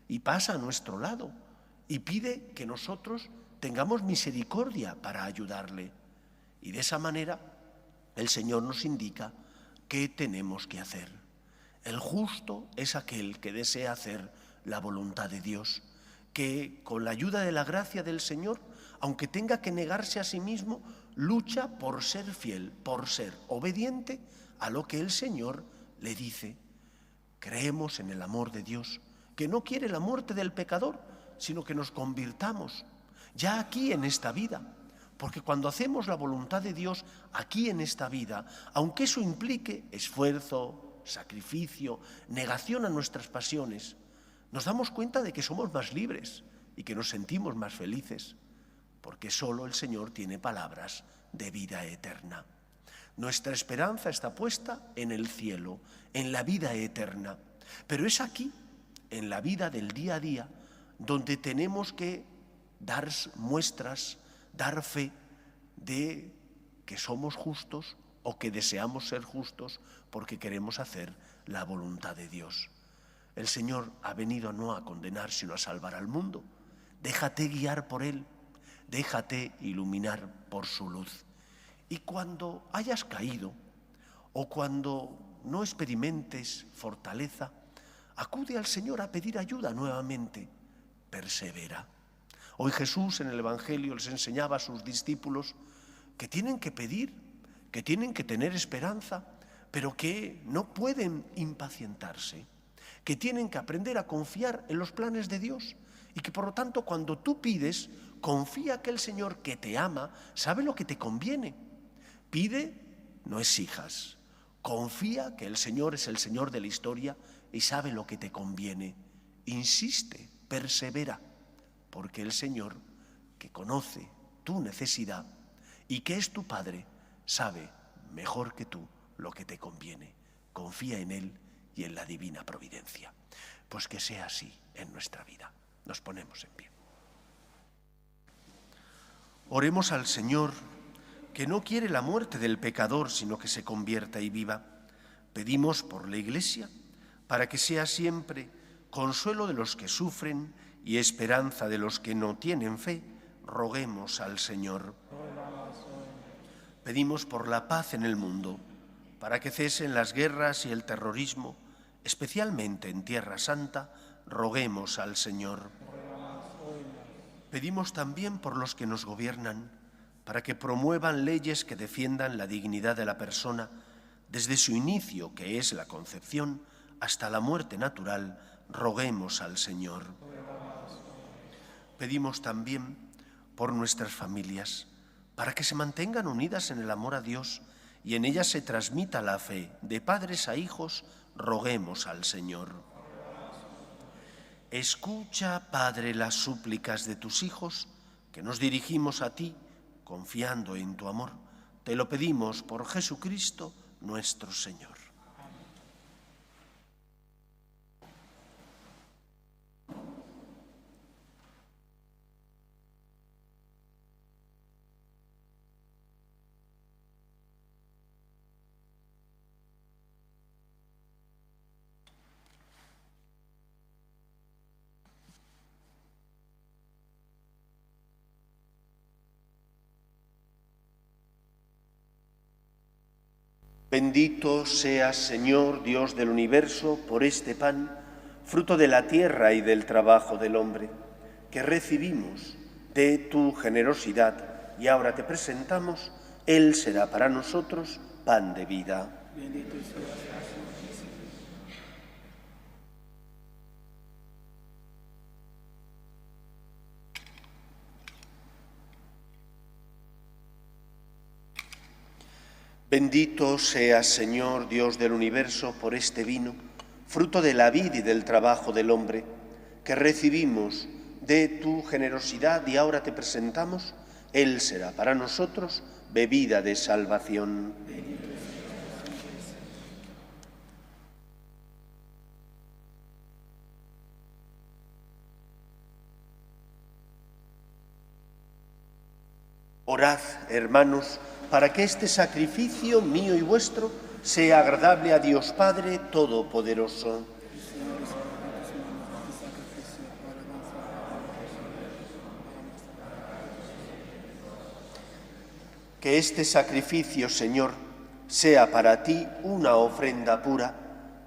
y pasa a nuestro lado y pide que nosotros tengamos misericordia para ayudarle. Y de esa manera el Señor nos indica qué tenemos que hacer. El justo es aquel que desea hacer la voluntad de Dios, que con la ayuda de la gracia del Señor, aunque tenga que negarse a sí mismo, lucha por ser fiel, por ser obediente a lo que el Señor le dice. Creemos en el amor de Dios, que no quiere la muerte del pecador, sino que nos convirtamos ya aquí en esta vida. Porque cuando hacemos la voluntad de Dios aquí en esta vida, aunque eso implique esfuerzo, sacrificio, negación a nuestras pasiones, nos damos cuenta de que somos más libres y que nos sentimos más felices, porque solo el Señor tiene palabras de vida eterna. Nuestra esperanza está puesta en el cielo, en la vida eterna, pero es aquí, en la vida del día a día, donde tenemos que dar muestras dar fe de que somos justos o que deseamos ser justos porque queremos hacer la voluntad de Dios. El Señor ha venido no a condenar, sino a salvar al mundo. Déjate guiar por Él, déjate iluminar por su luz. Y cuando hayas caído o cuando no experimentes fortaleza, acude al Señor a pedir ayuda nuevamente. Persevera. Hoy Jesús en el Evangelio les enseñaba a sus discípulos que tienen que pedir, que tienen que tener esperanza, pero que no pueden impacientarse, que tienen que aprender a confiar en los planes de Dios y que por lo tanto cuando tú pides, confía que el Señor que te ama sabe lo que te conviene. Pide, no exijas. Confía que el Señor es el Señor de la historia y sabe lo que te conviene. Insiste, persevera, porque el Señor, que conoce tu necesidad y que es tu Padre, sabe mejor que tú lo que te conviene. Confía en Él y en la divina providencia. Pues que sea así en nuestra vida. Nos ponemos en pie. Oremos al Señor, que no quiere la muerte del pecador, sino que se convierta y viva. Pedimos por la Iglesia, para que sea siempre consuelo de los que sufren y esperanza de los que no tienen fe. Roguemos al Señor. Pedimos por la paz en el mundo, para que cesen las guerras y el terrorismo, especialmente en Tierra Santa. Roguemos al Señor. Pedimos también por los que nos gobiernan, para que promuevan leyes que defiendan la dignidad de la persona desde su inicio, que es la concepción, hasta la muerte natural. Roguemos al Señor. Pedimos también por nuestras familias, para que se mantengan unidas en el amor a Dios y en ellas se transmita la fe de padres a hijos. Roguemos al Señor. Escucha, Padre, las súplicas de tus hijos, que nos dirigimos a ti, confiando en tu amor. Te lo pedimos por Jesucristo nuestro Señor. Bendito seas, Señor, Dios del universo, por este pan, fruto de la tierra y del trabajo del hombre, que recibimos de tu generosidad y ahora te presentamos. Él será para nosotros pan de vida. Bendito seas. Bendito seas, Señor, Dios del universo, por este vino, fruto de la vid y del trabajo del hombre, que recibimos de tu generosidad y ahora te presentamos. Él será para nosotros bebida de salvación. Orad, hermanos, para que este sacrificio mío y vuestro sea agradable a Dios Padre Todopoderoso. Que este sacrificio, Señor, sea para ti una ofrenda pura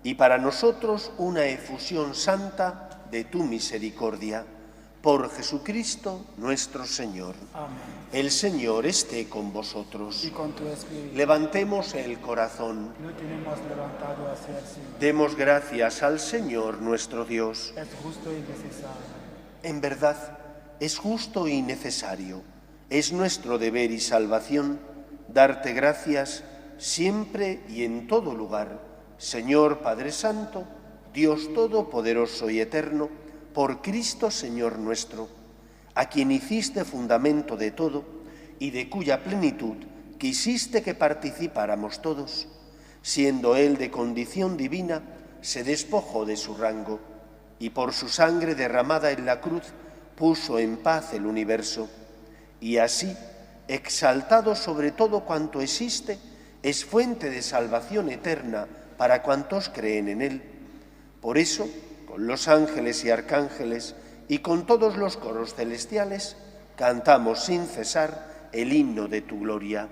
y para nosotros una efusión santa de tu misericordia. Por Jesucristo nuestro Señor. Amén. El Señor esté con vosotros. Y con tu espíritu. Levantemos el corazón. Lo tenemos levantado hacia el Señor. Demos gracias al Señor nuestro Dios. Es justo y necesario. En verdad, es justo y necesario. Es nuestro deber y salvación darte gracias siempre y en todo lugar, Señor Padre Santo, Dios Todopoderoso y Eterno, por Cristo Señor nuestro, a quien hiciste fundamento de todo y de cuya plenitud quisiste que participáramos todos. Siendo Él de condición divina, se despojó de su rango y por su sangre derramada en la cruz puso en paz el universo y así, exaltado sobre todo cuanto existe, es fuente de salvación eterna para cuantos creen en él. Por eso, con los ángeles y arcángeles y con todos los coros celestiales, cantamos sin cesar el himno de tu gloria.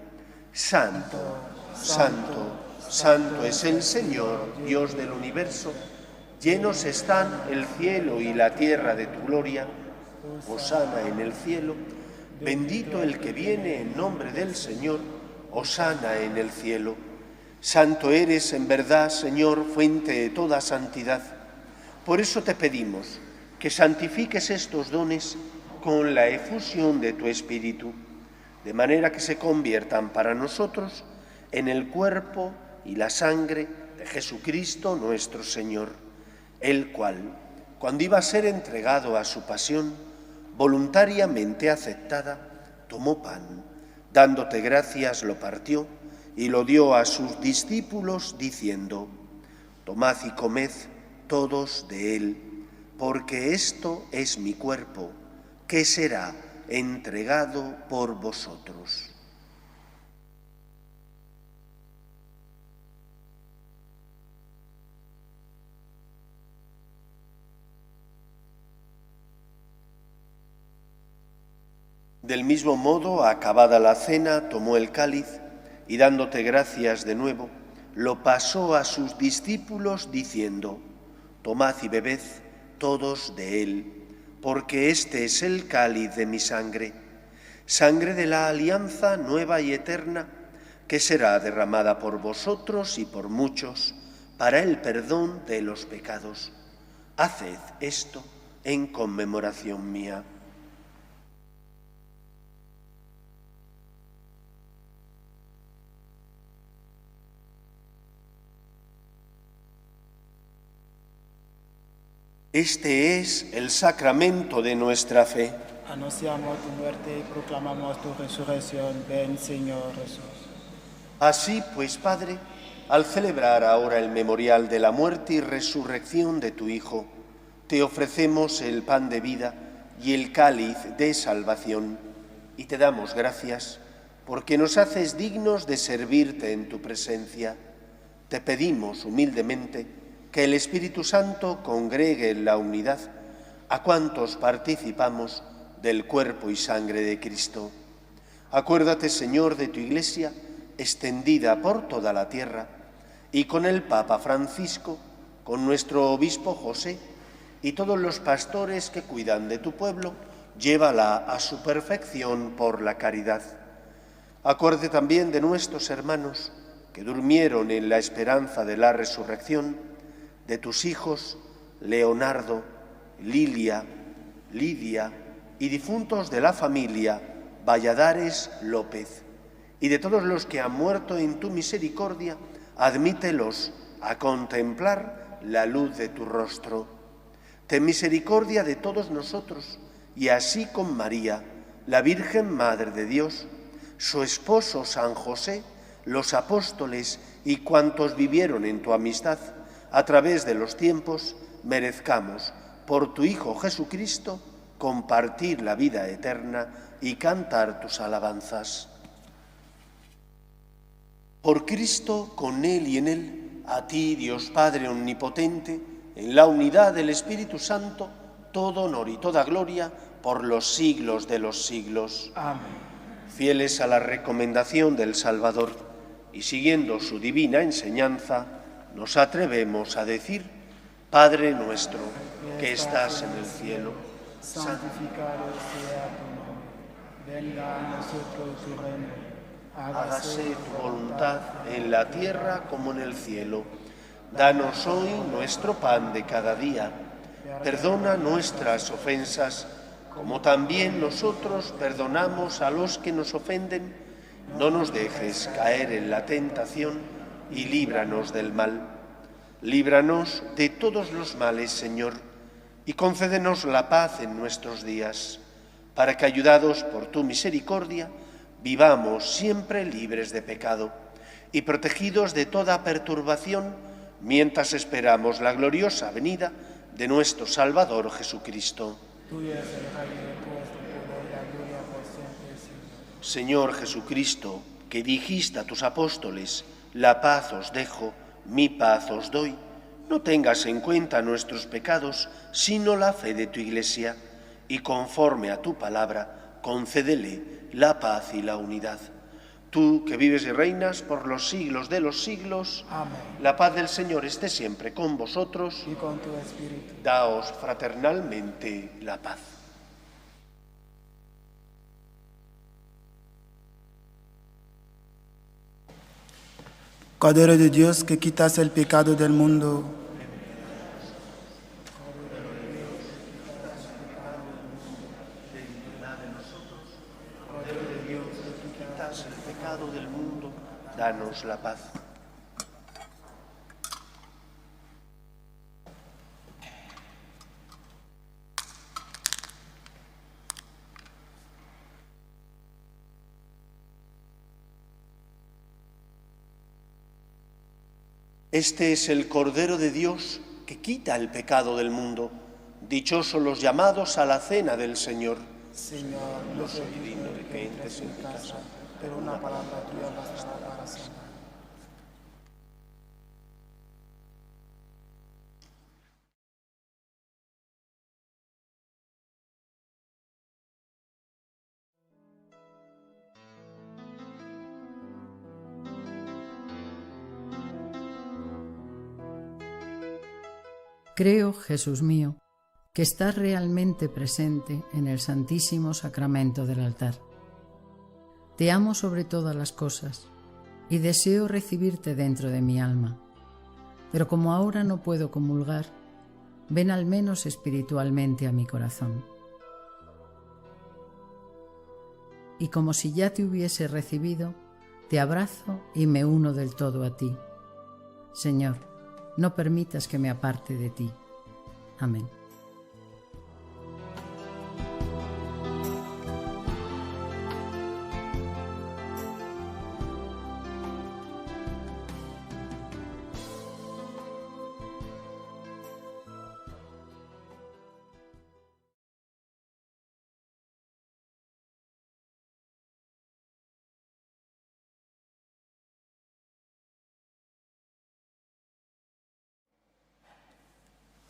Santo, santo, santo es el Señor, Dios del universo. Llenos están el cielo y la tierra de tu gloria. Hosana en el cielo. Bendito el que viene en nombre del Señor. Hosana en el cielo. Santo eres en verdad, Señor, fuente de toda santidad. Por eso te pedimos que santifiques estos dones con la efusión de tu Espíritu, de manera que se conviertan para nosotros en el cuerpo y la sangre de Jesucristo nuestro Señor, el cual, cuando iba a ser entregado a su pasión, voluntariamente aceptada, tomó pan, dándote gracias lo partió y lo dio a sus discípulos diciendo: tomad y comed todos de él, porque esto es mi cuerpo, que será entregado por vosotros. Del mismo modo, acabada la cena, tomó el cáliz y dándote gracias de nuevo, lo pasó a sus discípulos diciendo: tomad y bebed todos de él, porque este es el cáliz de mi sangre, sangre de la alianza nueva y eterna, que será derramada por vosotros y por muchos para el perdón de los pecados. Haced esto en conmemoración mía. Este es el sacramento de nuestra fe. Anunciamos tu muerte y proclamamos tu resurrección. Ven, Señor Jesús. Así pues, Padre, al celebrar ahora el memorial de la muerte y resurrección de tu Hijo, te ofrecemos el pan de vida y el cáliz de salvación, y te damos gracias porque nos haces dignos de servirte en tu presencia. Te pedimos humildemente que el Espíritu Santo congregue en la unidad a cuantos participamos del cuerpo y sangre de Cristo. Acuérdate, Señor, de tu Iglesia, extendida por toda la tierra, y con el Papa Francisco, con nuestro Obispo José, y todos los pastores que cuidan de tu pueblo, llévala a su perfección por la caridad. Acuérdate también de nuestros hermanos que durmieron en la esperanza de la resurrección, de tus hijos Leonardo, Lilia, Lidia y difuntos de la familia Valladares López, y de todos los que han muerto en tu misericordia, admítelos a contemplar la luz de tu rostro. Ten misericordia de todos nosotros, y así con María, la Virgen Madre de Dios, su esposo San José, los apóstoles y cuantos vivieron en tu amistad, a través de los tiempos, merezcamos, por tu Hijo Jesucristo, compartir la vida eterna y cantar tus alabanzas. Por Cristo, con Él y en Él, a ti, Dios Padre Omnipotente, en la unidad del Espíritu Santo, todo honor y toda gloria por los siglos de los siglos. Amén. Fieles a la recomendación del Salvador y siguiendo su divina enseñanza, nos atrevemos a decir: Padre nuestro, que estás en el cielo, santificado sea tu nombre. Venga a nosotros tu reino. hágase tu voluntad en la tierra como en el cielo. Danos hoy nuestro pan de cada día. Perdona nuestras ofensas, como también nosotros perdonamos a los que nos ofenden. No nos dejes caer en la tentación y líbranos del mal. Líbranos de todos los males, Señor, y concédenos la paz en nuestros días, para que, ayudados por tu misericordia, vivamos siempre libres de pecado y protegidos de toda perturbación, mientras esperamos la gloriosa venida de nuestro Salvador Jesucristo. Tuyo es el reino, tuyo es el poder y la gloria por siempre, Señor Jesucristo, que dijiste a tus apóstoles, la paz os dejo, mi paz os doy, no tengas en cuenta nuestros pecados, sino la fe de tu Iglesia, y conforme a tu palabra, concédele la paz y la unidad. Tú, que vives y reinas por los siglos de los siglos, Amén. la paz del Señor esté siempre con vosotros. Y con tu espíritu. Daos fraternalmente la paz. Cordero de Dios, que quitas el pecado del mundo, Quitas el pecado del mundo, danos la paz. Este es el Cordero de Dios que quita el pecado del mundo. Dichosos los llamados a la cena del Señor. Señor, no soy digno de que entres en mi casa, pero una palabra tuya bastará para sanar. Creo, Jesús mío, que estás realmente presente en el Santísimo Sacramento del altar. Te amo sobre todas las cosas y deseo recibirte dentro de mi alma. Pero como ahora no puedo comulgar, ven al menos espiritualmente a mi corazón. Y como si ya te hubiese recibido, te abrazo y me uno del todo a ti. Señor, no permitas que me aparte de ti. Amén.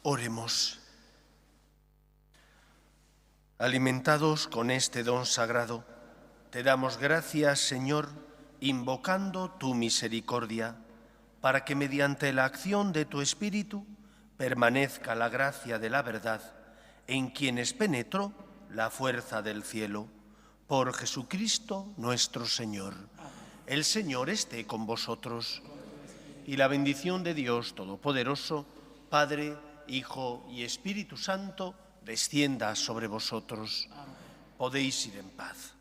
Oremos. Alimentados con este don sagrado, te damos gracias, Señor, invocando tu misericordia, para que mediante la acción de tu Espíritu permanezca la gracia de la verdad, en quienes penetró la fuerza del cielo. Por Jesucristo nuestro Señor. El Señor esté con vosotros. Y la bendición de Dios Todopoderoso, Padre, Hijo y Espíritu Santo, descienda sobre vosotros. Podéis ir en paz.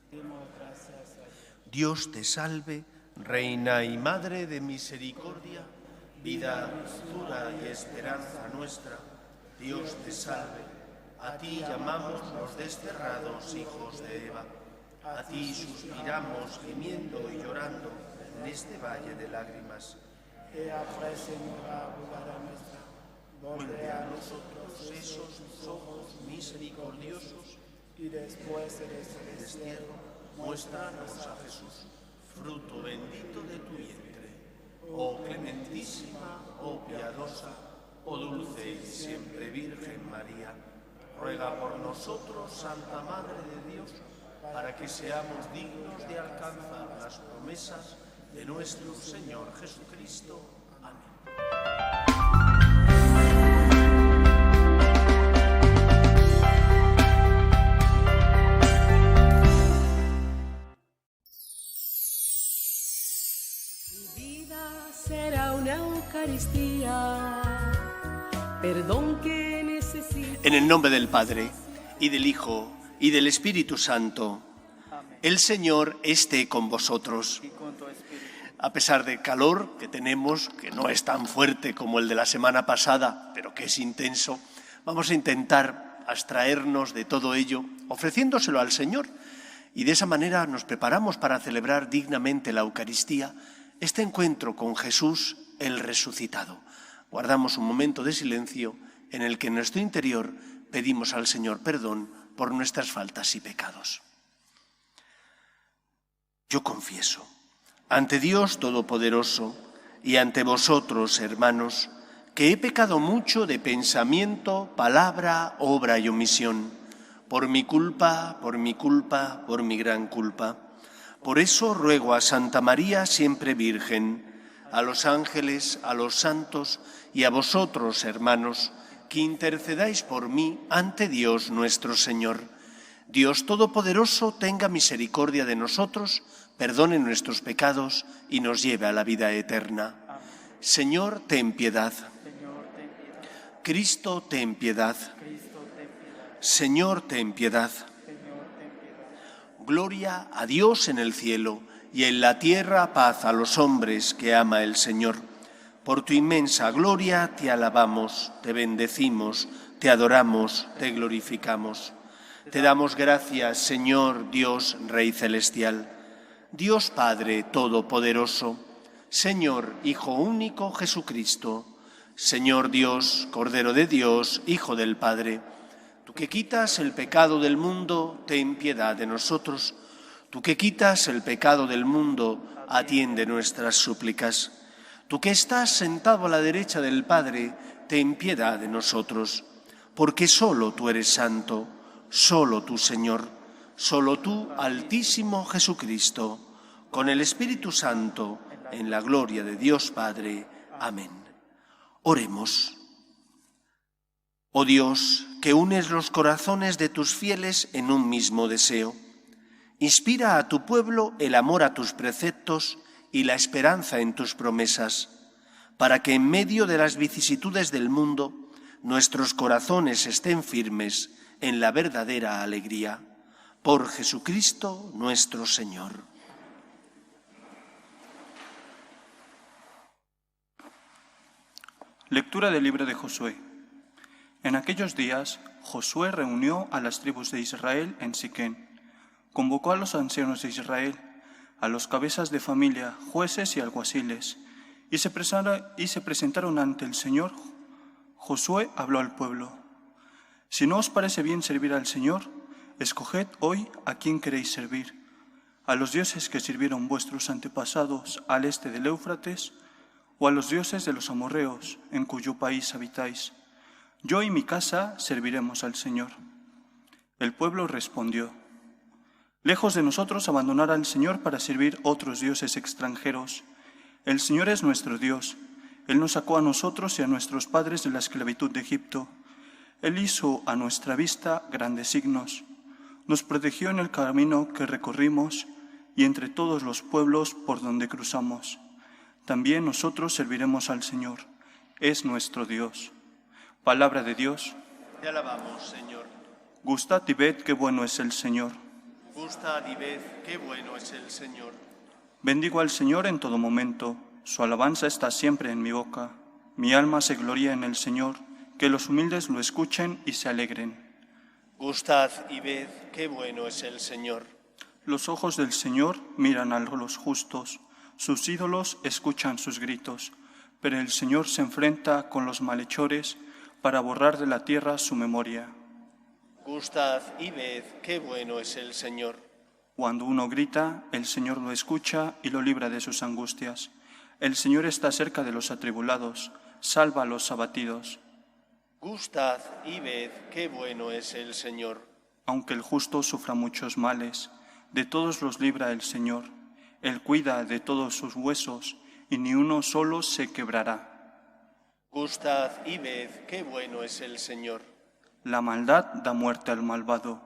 Dios te salve, Reina y Madre de misericordia, vida, dulzura y esperanza nuestra. Dios te salve. A ti llamamos los desterrados hijos de Eva. A ti suspiramos gimiendo y llorando en este valle de lágrimas. Ea pues, Señora, abogada nuestra, Vuelve a nosotros esos ojos misericordiosos y después de ese destierro, muéstranos a Jesús, fruto bendito de tu vientre. Oh clementísima, oh piadosa, oh dulce y siempre Virgen María, ruega por nosotros, Santa Madre de Dios, para que seamos dignos de alcanzar las promesas de nuestro Señor Jesucristo. Amén. Será una Eucaristía, perdón que necesito. En el nombre del Padre, y del Hijo, y del Espíritu Santo, el Señor esté con vosotros. A pesar del calor que tenemos, que no es tan fuerte como el de la semana pasada, pero que es intenso, vamos a intentar abstraernos de todo ello, ofreciéndoselo al Señor, y de esa manera nos preparamos para celebrar dignamente la Eucaristía, este encuentro con Jesús el resucitado. Guardamos un momento de silencio en el que en nuestro interior pedimos al Señor perdón por nuestras faltas y pecados. Yo confieso ante Dios Todopoderoso y ante vosotros, hermanos, que he pecado mucho de pensamiento, palabra, obra y omisión, por mi culpa, por mi gran culpa. Por eso ruego a Santa María, siempre Virgen, a los ángeles, a los santos y a vosotros, hermanos, que intercedáis por mí ante Dios nuestro Señor. Dios Todopoderoso tenga misericordia de nosotros, perdone nuestros pecados y nos lleve a la vida eterna. Señor, ten piedad. Cristo, ten piedad. Señor, ten piedad. Gloria a Dios en el cielo y en la tierra paz a los hombres que ama el Señor. Por tu inmensa gloria te alabamos, te bendecimos, te adoramos, te glorificamos. Te damos gracias, Señor Dios, Rey celestial, Dios Padre Todopoderoso, Señor Hijo único Jesucristo, Señor Dios, Cordero de Dios, Hijo del Padre. Tú que quitas el pecado del mundo, ten piedad de nosotros. Tú que quitas el pecado del mundo, atiende nuestras súplicas. Tú que estás sentado a la derecha del Padre, ten piedad de nosotros. Porque solo tú eres santo, solo tú, Señor, solo tú, Altísimo Jesucristo, con el Espíritu Santo, en la gloria de Dios Padre. Amén. Oremos. Oh Dios, que unes los corazones de tus fieles en un mismo deseo, inspira a tu pueblo el amor a tus preceptos y la esperanza en tus promesas, para que en medio de las vicisitudes del mundo nuestros corazones estén firmes en la verdadera alegría. Por Jesucristo nuestro Señor. Lectura del libro de Josué. En aquellos días, Josué reunió a las tribus de Israel en Siquén. Convocó a los ancianos de Israel, a los cabezas de familia, jueces y alguaciles, y se presentaron ante el Señor. Josué habló al pueblo: Si no os parece bien servir al Señor, escoged hoy a quién queréis servir, a los dioses que sirvieron vuestros antepasados al este del Éufrates, o a los dioses de los amorreos, en cuyo país habitáis. Yo y mi casa serviremos al Señor. El pueblo respondió: Lejos de nosotros abandonar al Señor para servir otros dioses extranjeros. El Señor es nuestro Dios. Él nos sacó a nosotros y a nuestros padres de la esclavitud de Egipto. Él hizo a nuestra vista grandes signos. Nos protegió en el camino que recorrimos y entre todos los pueblos por donde cruzamos. También nosotros serviremos al Señor. Es nuestro Dios. Palabra de Dios. Te alabamos, Señor. Gustad y ved qué bueno es el Señor. Gustad y ved qué bueno es el Señor. Bendigo al Señor en todo momento. Su alabanza está siempre en mi boca. Mi alma se gloria en el Señor. Que los humildes lo escuchen y se alegren. Gustad y ved qué bueno es el Señor. Los ojos del Señor miran a los justos. Sus ídolos escuchan sus gritos. Pero el Señor se enfrenta con los malhechores para borrar de la tierra su memoria. Gustad y ved qué bueno es el Señor. Cuando uno grita, el Señor lo escucha y lo libra de sus angustias. El Señor está cerca de los atribulados, salva a los abatidos. Gustad y ved qué bueno es el Señor. Aunque el justo sufra muchos males, de todos los libra el Señor. Él cuida de todos sus huesos y ni uno solo se quebrará. Gustad y ved qué bueno es el Señor. La maldad da muerte al malvado,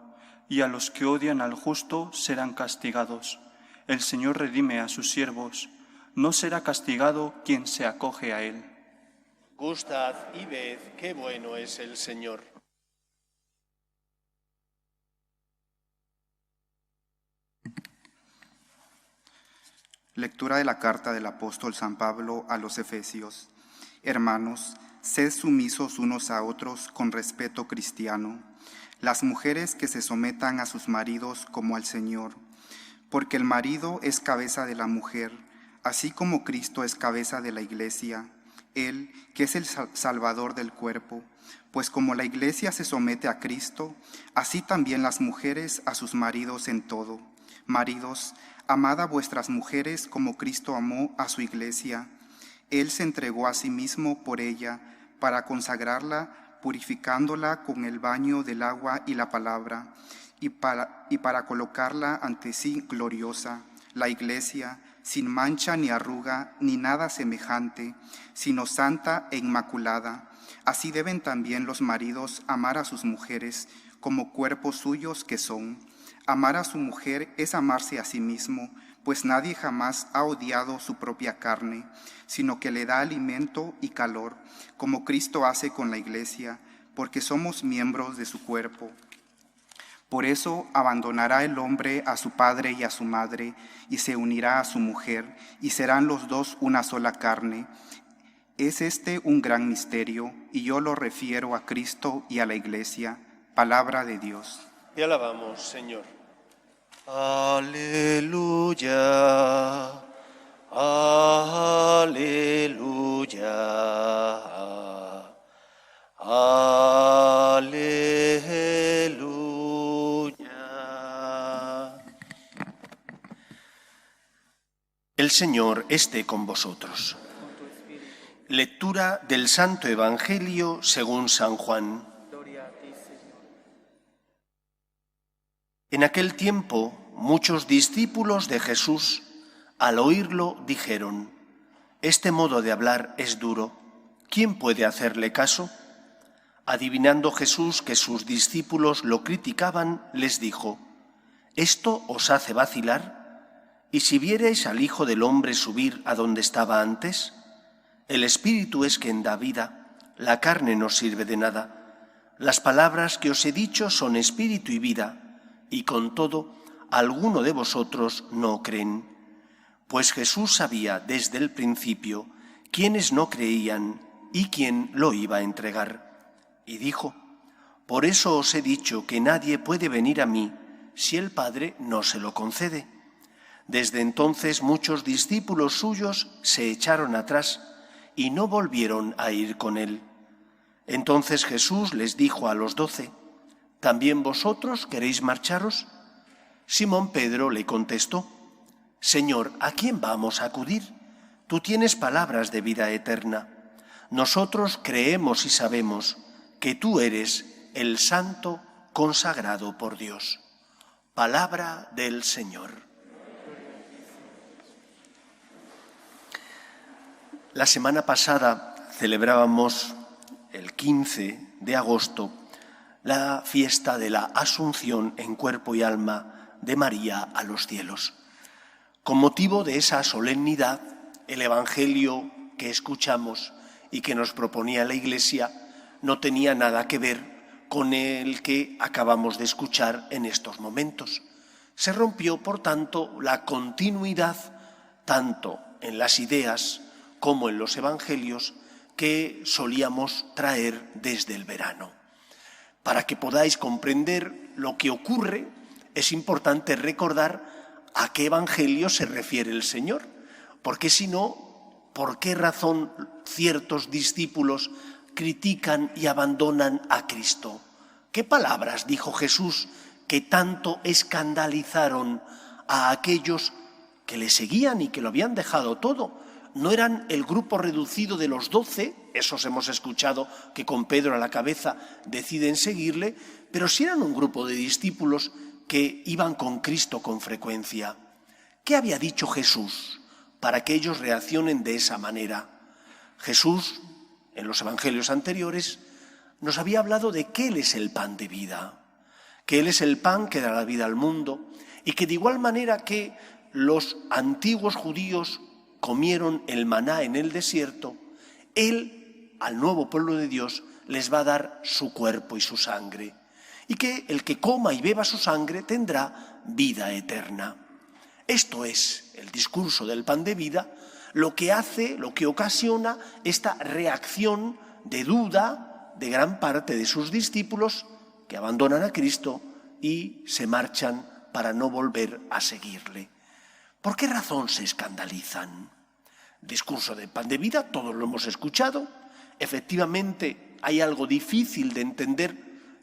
y a los que odian al justo serán castigados. El Señor redime a sus siervos, no será castigado quien se acoge a Él. Gustad y ved qué bueno es el Señor. Lectura de la carta del apóstol San Pablo a los Efesios. Hermanos, sed sumisos unos a otros con respeto cristiano. Las mujeres que se sometan a sus maridos como al Señor, porque el marido es cabeza de la mujer, así como Cristo es cabeza de la Iglesia, Él que es el Salvador del cuerpo. Pues como la Iglesia se somete a Cristo, así también las mujeres a sus maridos en todo. Maridos, amad a vuestras mujeres como Cristo amó a su iglesia. Él se entregó a sí mismo por ella, para consagrarla, purificándola con el baño del agua y la palabra, y para colocarla ante sí gloriosa, la iglesia, sin mancha ni arruga, ni nada semejante, sino santa e inmaculada. Así deben también los maridos amar a sus mujeres como cuerpos suyos que son. Amar a su mujer es amarse a sí mismo, pues nadie jamás ha odiado su propia carne, sino que le da alimento y calor, como Cristo hace con la iglesia, porque somos miembros de su cuerpo. Por eso abandonará el hombre a su padre y a su madre, y se unirá a su mujer, y serán los dos una sola carne. Es este un gran misterio, y yo lo refiero a Cristo y a la iglesia. Palabra de Dios. Te alabamos, Señor. Aleluya, aleluya, aleluya. El Señor esté con vosotros. Lectura del Santo Evangelio según San Juan. En aquel tiempo, muchos discípulos de Jesús, al oírlo, dijeron: «Este modo de hablar es duro. ¿Quién puede hacerle caso?». Adivinando Jesús que sus discípulos lo criticaban, les dijo: «¿Esto os hace vacilar? ¿Y si vierais al Hijo del Hombre subir a donde estaba antes? El Espíritu es quien da vida, la carne no sirve de nada. Las palabras que os he dicho son espíritu y vida, y con todo, alguno de vosotros no creen». Pues Jesús sabía desde el principio quiénes no creían y quién lo iba a entregar. Y dijo: «Por eso os he dicho que nadie puede venir a mí si el Padre no se lo concede». Desde entonces muchos discípulos suyos se echaron atrás y no volvieron a ir con él. Entonces Jesús les dijo a los 12: «¿También vosotros queréis marcharos?». Simón Pedro le contestó: «Señor, ¿a quién vamos a acudir? Tú tienes palabras de vida eterna. Nosotros creemos y sabemos que tú eres el Santo consagrado por Dios». Palabra del Señor. La semana pasada celebrábamos, el 15 de agosto, la fiesta de la Asunción en cuerpo y alma de María a los cielos. Con motivo de esa solemnidad, el Evangelio que escuchamos y que nos proponía la Iglesia no tenía nada que ver con el que acabamos de escuchar en estos momentos. Se rompió, por tanto, la continuidad tanto en las ideas como en los Evangelios que solíamos traer desde el verano. Para que podáis comprender lo que ocurre, es importante recordar a qué Evangelio se refiere el Señor, porque si no, ¿por qué razón ciertos discípulos critican y abandonan a Cristo? ¿Qué palabras dijo Jesús que tanto escandalizaron a aquellos que le seguían y que lo habían dejado todo? No eran el grupo reducido de los 12, esos hemos escuchado que con Pedro a la cabeza deciden seguirle, pero sí eran un grupo de discípulos que iban con Cristo con frecuencia. ¿Qué había dicho Jesús para que ellos reaccionen de esa manera? Jesús, en los evangelios anteriores, nos había hablado de que Él es el pan de vida, que Él es el pan que da la vida al mundo y que de igual manera que los antiguos judíos comieron el maná en el desierto, Él, al nuevo pueblo de Dios, les va a dar su cuerpo y su sangre, y que el que coma y beba su sangre tendrá vida eterna. Esto es el discurso del pan de vida, lo que hace, lo que ocasiona esta reacción de duda de gran parte de sus discípulos que abandonan a Cristo y se marchan para no volver a seguirle. ¿Por qué razón se escandalizan? Discurso del pan de vida, todos lo hemos escuchado. Efectivamente, hay algo difícil de entender,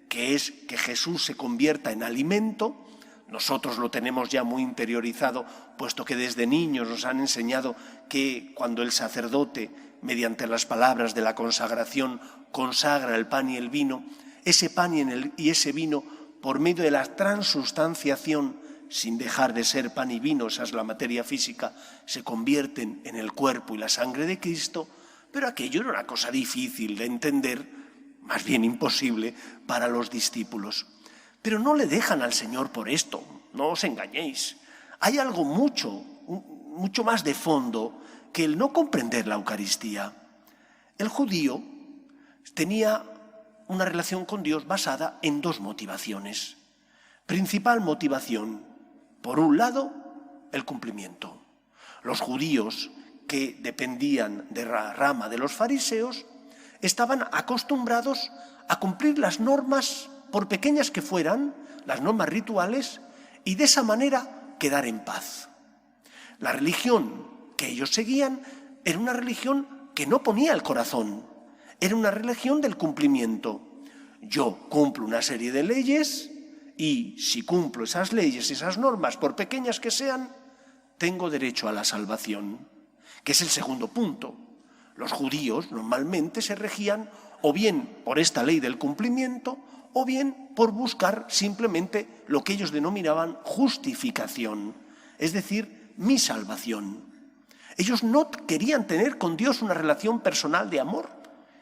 que es que Jesús se convierta en alimento. Nosotros lo tenemos ya muy interiorizado, puesto que desde niños nos han enseñado que cuando el sacerdote, mediante las palabras de la consagración, consagra el pan y el vino, ese pan y ese vino, por medio de la transustanciación, sin dejar de ser pan y vino, esa es la materia física, se convierten en el cuerpo y la sangre de Cristo, pero aquello era una cosa difícil de entender, más bien imposible para los discípulos. Pero no le dejan al Señor por esto, no os engañéis. Hay algo mucho más de fondo que el no comprender la Eucaristía. El judío tenía una relación con Dios basada en dos motivaciones. Principal motivación, por un lado, el cumplimiento. Los judíos que dependían de la rama de los fariseos estaban acostumbrados a cumplir las normas, por pequeñas que fueran, las normas rituales, y de esa manera quedar en paz. La religión que ellos seguían era una religión que no ponía el corazón, era una religión del cumplimiento. Yo cumplo una serie de leyes y si cumplo esas leyes, esas normas, por pequeñas que sean, tengo derecho a la salvación, que es el segundo punto. Los judíos normalmente se regían o bien por esta ley del cumplimiento o bien por buscar simplemente lo que ellos denominaban justificación, es decir, mi salvación. Ellos no querían tener con Dios una relación personal de amor.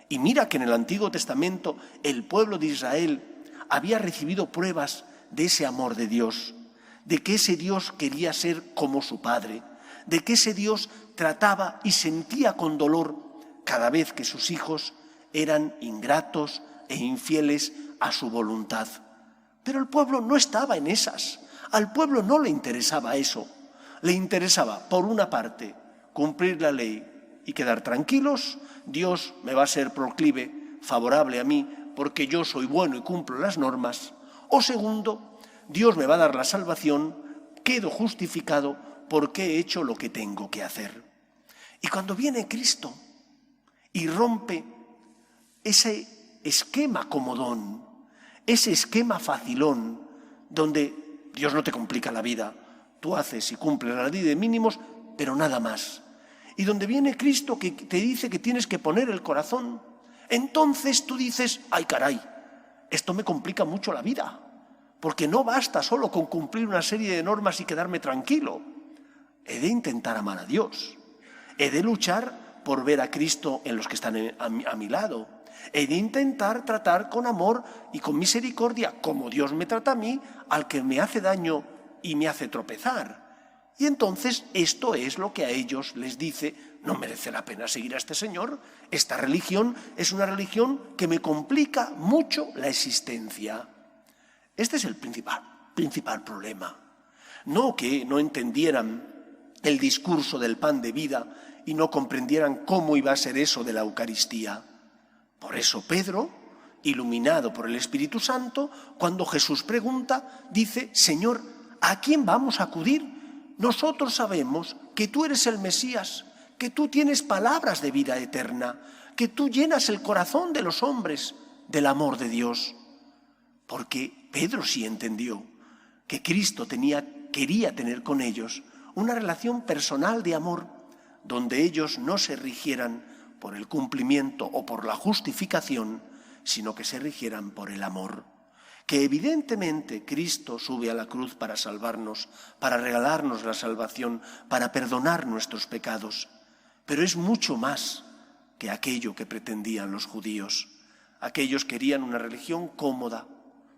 Y mira que en el Antiguo Testamento el pueblo de Israel había recibido pruebas de ese amor de Dios, de que ese Dios quería ser como su Padre, de que ese Dios trataba y sentía con dolor cada vez que sus hijos eran ingratos e infieles a su voluntad. Pero el pueblo no estaba en esas. Al pueblo no le interesaba eso. Le interesaba, por una parte, cumplir la ley y quedar tranquilos. Dios me va a ser proclive, favorable a mí, porque yo soy bueno y cumplo las normas. O segundo, Dios me va a dar la salvación, quedo justificado porque he hecho lo que tengo que hacer. Y cuando viene Cristo y rompe ese esquema comodón, ese esquema facilón, donde Dios no te complica la vida, tú haces y cumples la ley de mínimos, pero nada más. Y donde viene Cristo que te dice que tienes que poner el corazón, entonces tú dices, ay caray, esto me complica mucho la vida, porque no basta solo con cumplir una serie de normas y quedarme tranquilo. He de intentar amar a Dios, he de luchar por ver a Cristo en los que están a mi lado, he de intentar tratar con amor y con misericordia, como Dios me trata a mí, al que me hace daño y me hace tropezar. Y entonces esto es lo que a ellos les dice, no merece la pena seguir a este señor, esta religión es una religión que me complica mucho la existencia. Este es el principal problema. No que no entendieran el discurso del pan de vida y no comprendieran cómo iba a ser eso de la Eucaristía. Por eso Pedro, iluminado por el Espíritu Santo, cuando Jesús pregunta, dice, Señor, ¿a quién vamos a acudir? Nosotros sabemos que tú eres el Mesías, que tú tienes palabras de vida eterna, que tú llenas el corazón de los hombres del amor de Dios. Porque Pedro sí entendió que Cristo quería tener con ellos una relación personal de amor, donde ellos no se rigieran por el cumplimiento o por la justificación, sino que se rigieran por el amor. Que evidentemente Cristo sube a la cruz para salvarnos, para regalarnos la salvación, para perdonar nuestros pecados, pero es mucho más que aquello que pretendían los judíos. Aquellos querían una religión cómoda,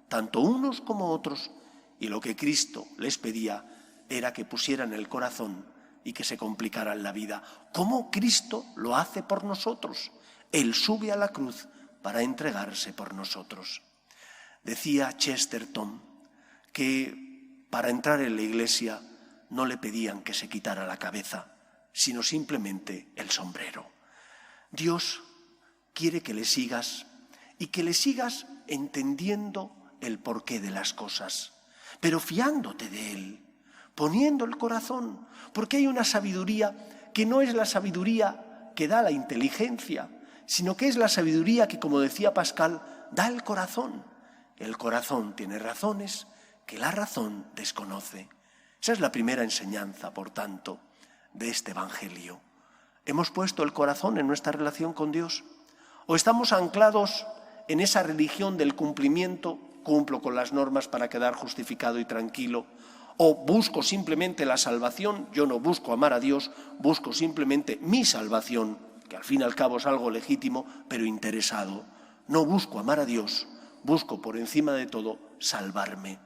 tanto unos como otros, y lo que Cristo les pedía era que pusieran el corazón y que se complicaran la vida. ¿Cómo Cristo lo hace por nosotros? Él sube a la cruz para entregarse por nosotros. Decía Chesterton que para entrar en la iglesia no le pedían que se quitara la cabeza, sino simplemente el sombrero. Dios quiere que le sigas y que le sigas entendiendo el porqué de las cosas, pero fiándote de Él, poniendo el corazón, porque hay una sabiduría que no es la sabiduría que da la inteligencia, sino que es la sabiduría que, como decía Pascal, da el corazón. El corazón tiene razones que la razón desconoce. Esa es la primera enseñanza, por tanto, de este Evangelio. ¿Hemos puesto el corazón en nuestra relación con Dios? ¿O estamos anclados en esa religión del cumplimiento? Cumplo con las normas para quedar justificado y tranquilo. ¿O busco simplemente la salvación? Yo no busco amar a Dios, busco simplemente mi salvación, que al fin y al cabo es algo legítimo, pero interesado. No busco amar a Dios, busco por encima de todo salvarme.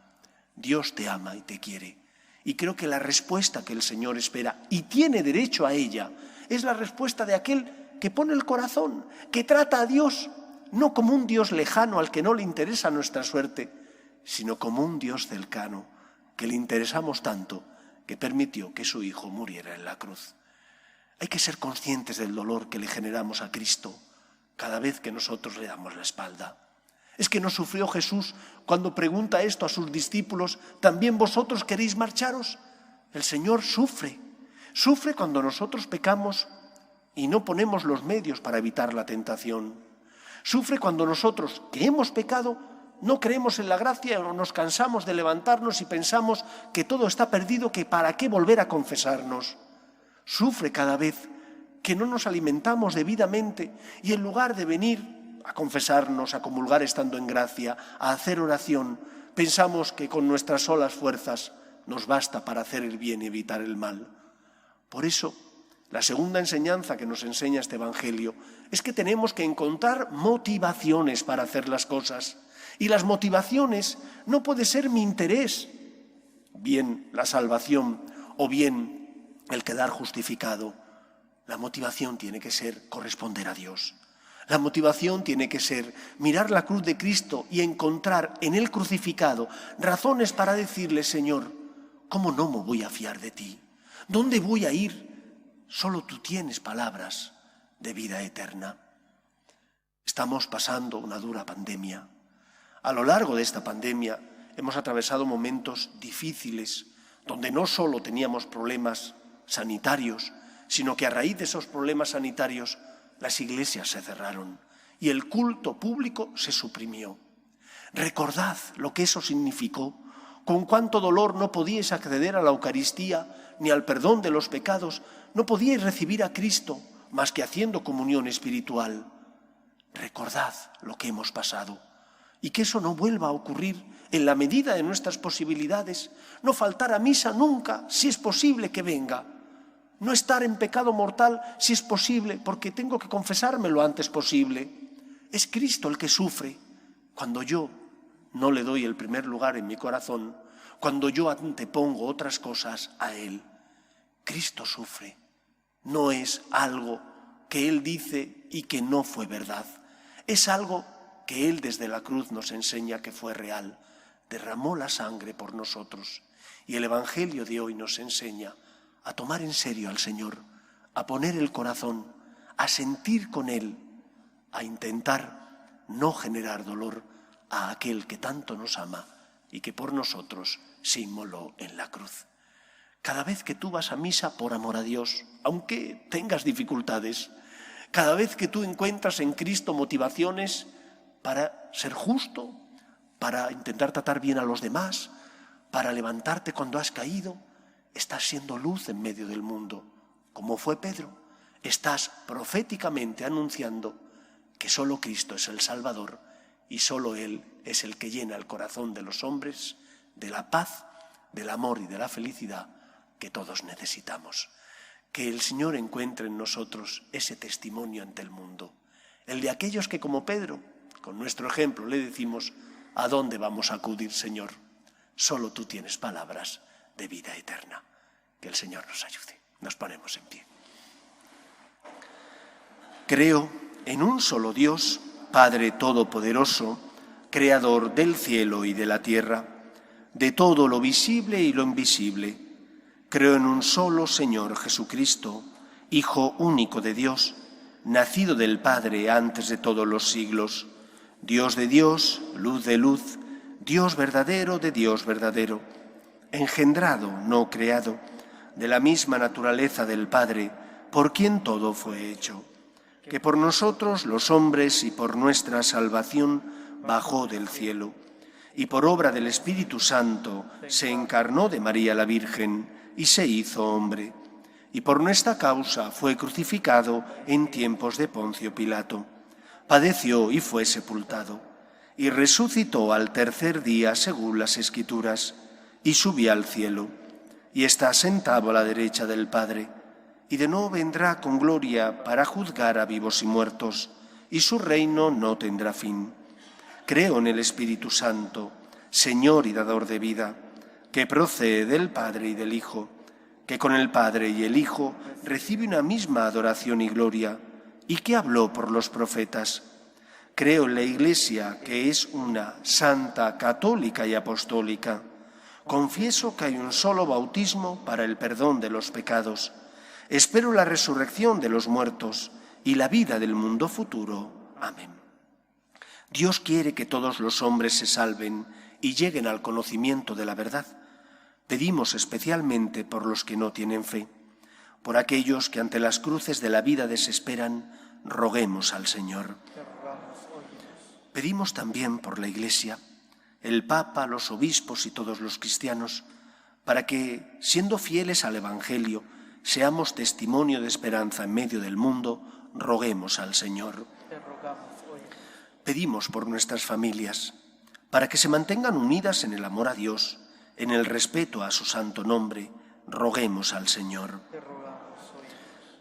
Dios te ama y te quiere. Y creo que la respuesta que el Señor espera, y tiene derecho a ella, es la respuesta de aquel que pone el corazón, que trata a Dios no como un Dios lejano al que no le interesa nuestra suerte, sino como un Dios cercano, que le interesamos tanto que permitió que su Hijo muriera en la cruz. Hay que ser conscientes del dolor que le generamos a Cristo cada vez que nosotros le damos la espalda. Es que no sufrió Jesús cuando pregunta esto a sus discípulos: ¿también vosotros queréis marcharos? El Señor sufre cuando nosotros pecamos y no ponemos los medios para evitar la tentación. Sufre cuando nosotros, que hemos pecado, no creemos en la gracia o nos cansamos de levantarnos y pensamos que todo está perdido, que para qué volver a confesarnos. Sufre cada vez que no nos alimentamos debidamente y en lugar de venir a confesarnos, a comulgar estando en gracia, a hacer oración, pensamos que con nuestras solas fuerzas nos basta para hacer el bien y evitar el mal. Por eso, la segunda enseñanza que nos enseña este Evangelio es que tenemos que encontrar motivaciones para hacer las cosas. Y las motivaciones no puede ser mi interés, bien la salvación o bien el quedar justificado. La motivación tiene que ser corresponder a Dios. La motivación tiene que ser mirar la cruz de Cristo y encontrar en el crucificado razones para decirle: Señor, ¿cómo no me voy a fiar de ti? ¿Dónde voy a ir? Solo tú tienes palabras de vida eterna. Estamos pasando una dura pandemia. A lo largo de esta pandemia hemos atravesado momentos difíciles, donde no solo teníamos problemas sanitarios, sino que a raíz de esos problemas sanitarios las iglesias se cerraron y el culto público se suprimió. Recordad lo que eso significó, con cuánto dolor no podíais acceder a la Eucaristía ni al perdón de los pecados, no podíais recibir a Cristo más que haciendo comunión espiritual. Recordad lo que hemos pasado y que eso no vuelva a ocurrir en la medida de nuestras posibilidades. No faltar a misa nunca, si es posible que venga. No estar en pecado mortal, si es posible, porque tengo que confesarme lo antes posible. Es Cristo el que sufre cuando yo no le doy el primer lugar en mi corazón, cuando yo antepongo otras cosas a Él. Cristo sufre. No es algo que Él dice y que no fue verdad. Es algo que Él desde la cruz nos enseña que fue real. Derramó la sangre por nosotros. Y el Evangelio de hoy nos enseña a tomar en serio al Señor, a poner el corazón, a sentir con Él, a intentar no generar dolor a aquel que tanto nos ama y que por nosotros se inmoló en la cruz. Cada vez que tú vas a misa por amor a Dios, aunque tengas dificultades, cada vez que tú encuentras en Cristo motivaciones para ser justo, para intentar tratar bien a los demás, para levantarte cuando has caído, estás siendo luz en medio del mundo, como fue Pedro. Estás proféticamente anunciando que solo Cristo es el Salvador y solo Él es el que llena el corazón de los hombres de la paz, del amor y de la felicidad que todos necesitamos. Que el Señor encuentre en nosotros ese testimonio ante el mundo, el de aquellos que, como Pedro, con nuestro ejemplo le decimos: ¿a dónde vamos a acudir, Señor? Solo tú tienes palabras de vida eterna. Que el Señor nos ayude. Nos ponemos en pie. Creo en un solo Dios, Padre Todopoderoso, Creador del cielo y de la tierra, de todo lo visible y lo invisible. Creo en un solo Señor Jesucristo, Hijo único de Dios, nacido del Padre antes de todos los siglos, Dios de Dios, luz de luz, Dios verdadero de Dios verdadero, engendrado, no creado, de la misma naturaleza del Padre, por quien todo fue hecho, que por nosotros los hombres y por nuestra salvación bajó del cielo, y por obra del Espíritu Santo se encarnó de María la Virgen y se hizo hombre, y por nuestra causa fue crucificado en tiempos de Poncio Pilato. Padeció y fue sepultado, y resucitó al tercer día según las Escrituras, y subió al cielo, y está sentado a la derecha del Padre, y de nuevo vendrá con gloria para juzgar a vivos y muertos, y su reino no tendrá fin. Creo en el Espíritu Santo, Señor y dador de vida, que procede del Padre y del Hijo, que con el Padre y el Hijo recibe una misma adoración y gloria, y que habló por los profetas. Creo en la Iglesia, que es una, santa, católica y apostólica. Confieso que hay un solo bautismo para el perdón de los pecados. Espero la resurrección de los muertos y la vida del mundo futuro. Amén. Dios quiere que todos los hombres se salven y lleguen al conocimiento de la verdad. Pedimos especialmente por los que no tienen fe, por aquellos que ante las cruces de la vida desesperan, roguemos al Señor. Pedimos también por la Iglesia, el Papa, los obispos y todos los cristianos, para que, siendo fieles al Evangelio, seamos testimonio de esperanza en medio del mundo, roguemos al Señor. Pedimos por nuestras familias, para que se mantengan unidas en el amor a Dios, en el respeto a su santo nombre, roguemos al Señor.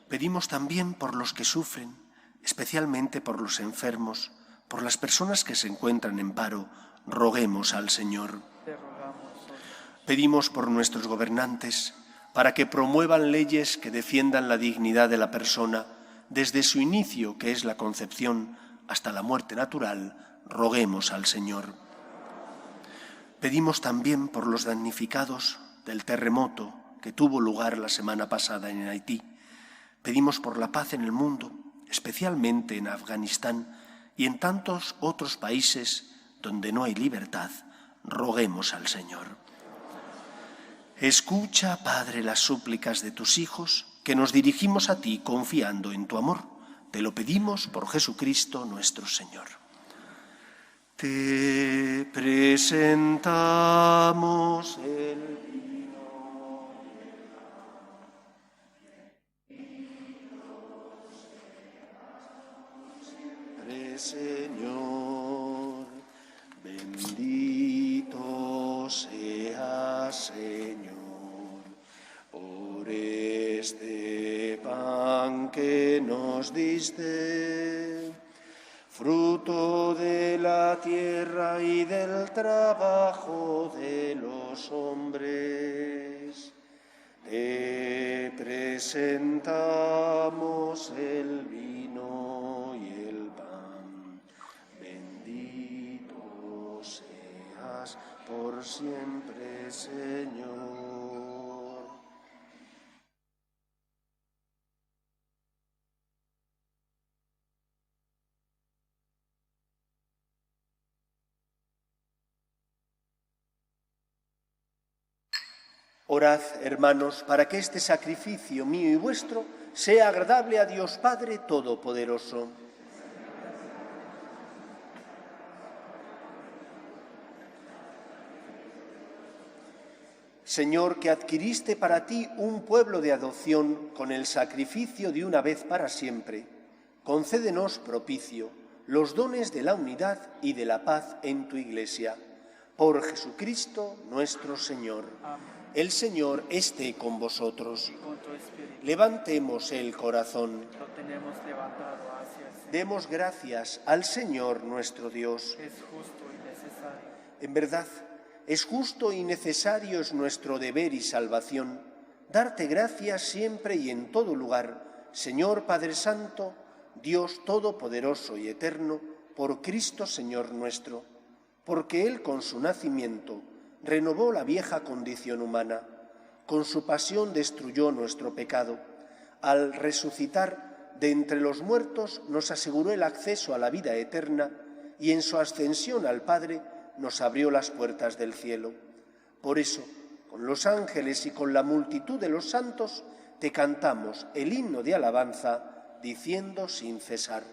Pedimos también por los que sufren, especialmente por los enfermos, por las personas que se encuentran en paro, roguemos al Señor. Pedimos por nuestros gobernantes, para que promuevan leyes que defiendan la dignidad de la persona, desde su inicio, que es la concepción, hasta la muerte natural, roguemos al Señor. Pedimos también por los damnificados del terremoto que tuvo lugar la semana pasada en Haití. Pedimos por la paz en el mundo, especialmente en Afganistán y en tantos otros países donde no hay libertad, roguemos al Señor. Escucha, Padre, las súplicas de tus hijos, que nos dirigimos a ti confiando en tu amor. Te lo pedimos por Jesucristo nuestro Señor. Te presentamos el Señor, bendito seas, Señor, por este pan que nos diste, fruto de la tierra y del trabajo de los hombres. Te presentamos el vino y el pan. Bendito seas por siempre, Señor. Orad, hermanos, para que este sacrificio mío y vuestro sea agradable a Dios Padre Todopoderoso. Señor, que adquiriste para ti un pueblo de adopción con el sacrificio de una vez para siempre, concédenos propicio los dones de la unidad y de la paz en tu Iglesia. Por Jesucristo nuestro Señor. Amén. El Señor esté con vosotros. Y con tu espíritu. Levantemos el corazón. Lo tenemos levantado hacia el Señor. Demos gracias al Señor nuestro Dios. Es justo y necesario. En verdad, es justo y necesario, es nuestro deber y salvación, darte gracias siempre y en todo lugar, Señor Padre Santo, Dios Todopoderoso y Eterno, por Cristo Señor nuestro, porque Él con su nacimiento renovó la vieja condición humana, con su pasión destruyó nuestro pecado, al resucitar de entre los muertos nos aseguró el acceso a la vida eterna y en su ascensión al Padre nos abrió las puertas del cielo. Por eso, con los ángeles y con la multitud de los santos, te cantamos el himno de alabanza, diciendo sin cesar: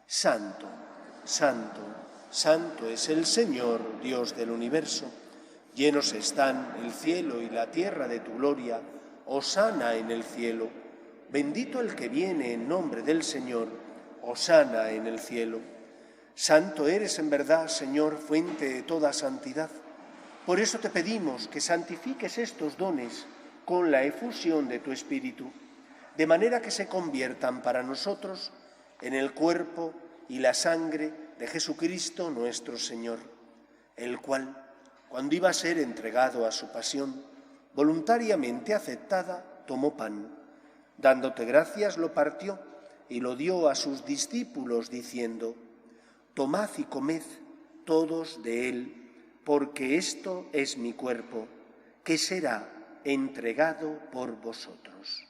Santo, Santo, Santo es el Señor, Dios del universo. Llenos están el cielo y la tierra de tu gloria. Hosana en el cielo. Bendito el que viene en nombre del Señor. Hosana en el cielo. Santo eres en verdad, Señor, fuente de toda santidad. Por eso te pedimos que santifiques estos dones con la efusión de tu Espíritu, de manera que se conviertan para nosotros en el cuerpo y la sangre de Jesucristo nuestro Señor, el cual, cuando iba a ser entregado a su pasión, voluntariamente aceptada, tomó pan. Dándote gracias, lo partió y lo dio a sus discípulos, diciendo: Tomad y comed todos de él, porque esto es mi cuerpo, que será entregado por vosotros.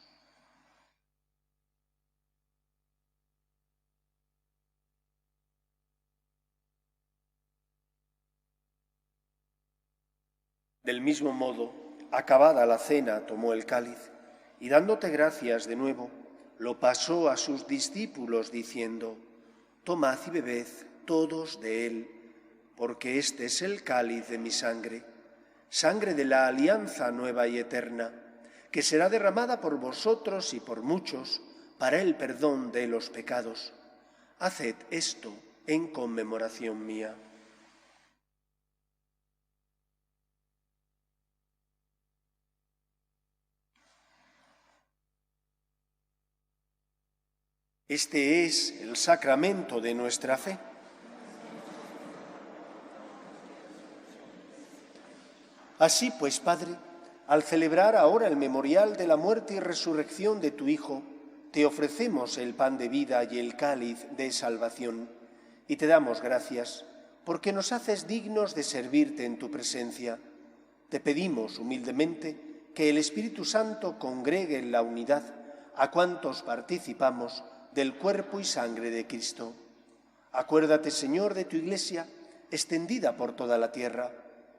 Del mismo modo, acabada la cena, tomó el cáliz y, dándote gracias de nuevo, lo pasó a sus discípulos, diciendo: Tomad y bebed todos de él, porque este es el cáliz de mi sangre, sangre de la alianza nueva y eterna, que será derramada por vosotros y por muchos para el perdón de los pecados. Haced esto en conmemoración mía. Este es el sacramento de nuestra fe. Así pues, Padre, al celebrar ahora el memorial de la muerte y resurrección de tu Hijo, te ofrecemos el pan de vida y el cáliz de salvación, y te damos gracias porque nos haces dignos de servirte en tu presencia. Te pedimos humildemente que el Espíritu Santo congregue en la unidad a cuantos participamos del cuerpo y sangre de Cristo. Acuérdate, Señor, de tu Iglesia, extendida por toda la tierra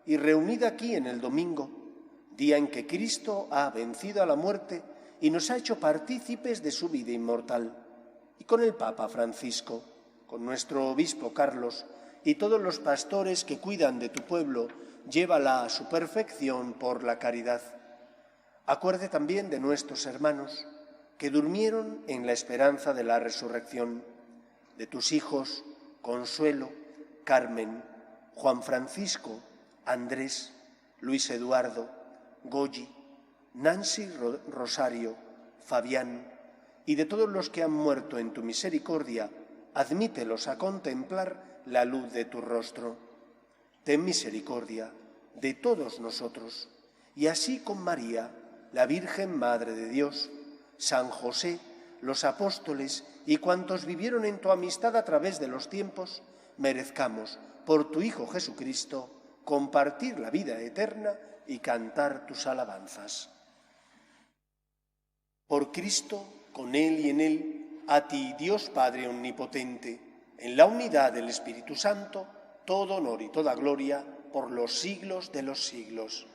y reunida aquí en el domingo, día en que Cristo ha vencido a la muerte y nos ha hecho partícipes de su vida inmortal, y con el Papa Francisco, con nuestro obispo Carlos y todos los pastores que cuidan de tu pueblo, llévala a su perfección por la caridad. Acuerde también de nuestros hermanos que durmieron en la esperanza de la resurrección, de tus hijos Consuelo, Carmen, Juan Francisco, Andrés, Luis Eduardo, Goyi, Nancy Rosario, Fabián, y de todos los que han muerto en tu misericordia, admítelos a contemplar la luz de tu rostro. Ten misericordia de todos nosotros, y así con María, la Virgen Madre de Dios, San José, los apóstoles y cuantos vivieron en tu amistad a través de los tiempos, merezcamos, por tu Hijo Jesucristo, compartir la vida eterna y cantar tus alabanzas. Por Cristo, con Él y en Él, a ti, Dios Padre Omnipotente, en la unidad del Espíritu Santo, todo honor y toda gloria por los siglos de los siglos.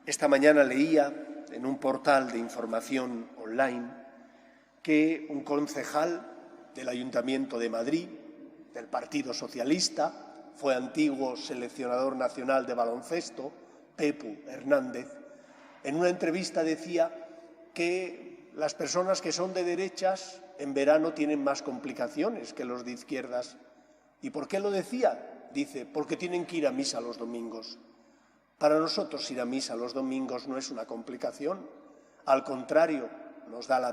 Esta mañana leía en un portal de información online que un concejal del Ayuntamiento de Madrid, del Partido Socialista, fue antiguo seleccionador nacional de baloncesto, Pepu Hernández, en una entrevista decía que las personas que son de derechas en verano tienen más complicaciones que los de izquierdas. ¿Y por qué lo decía? Dice, porque tienen que ir a misa los domingos. Para nosotros ir a misa los domingos no es una complicación, al contrario, nos da la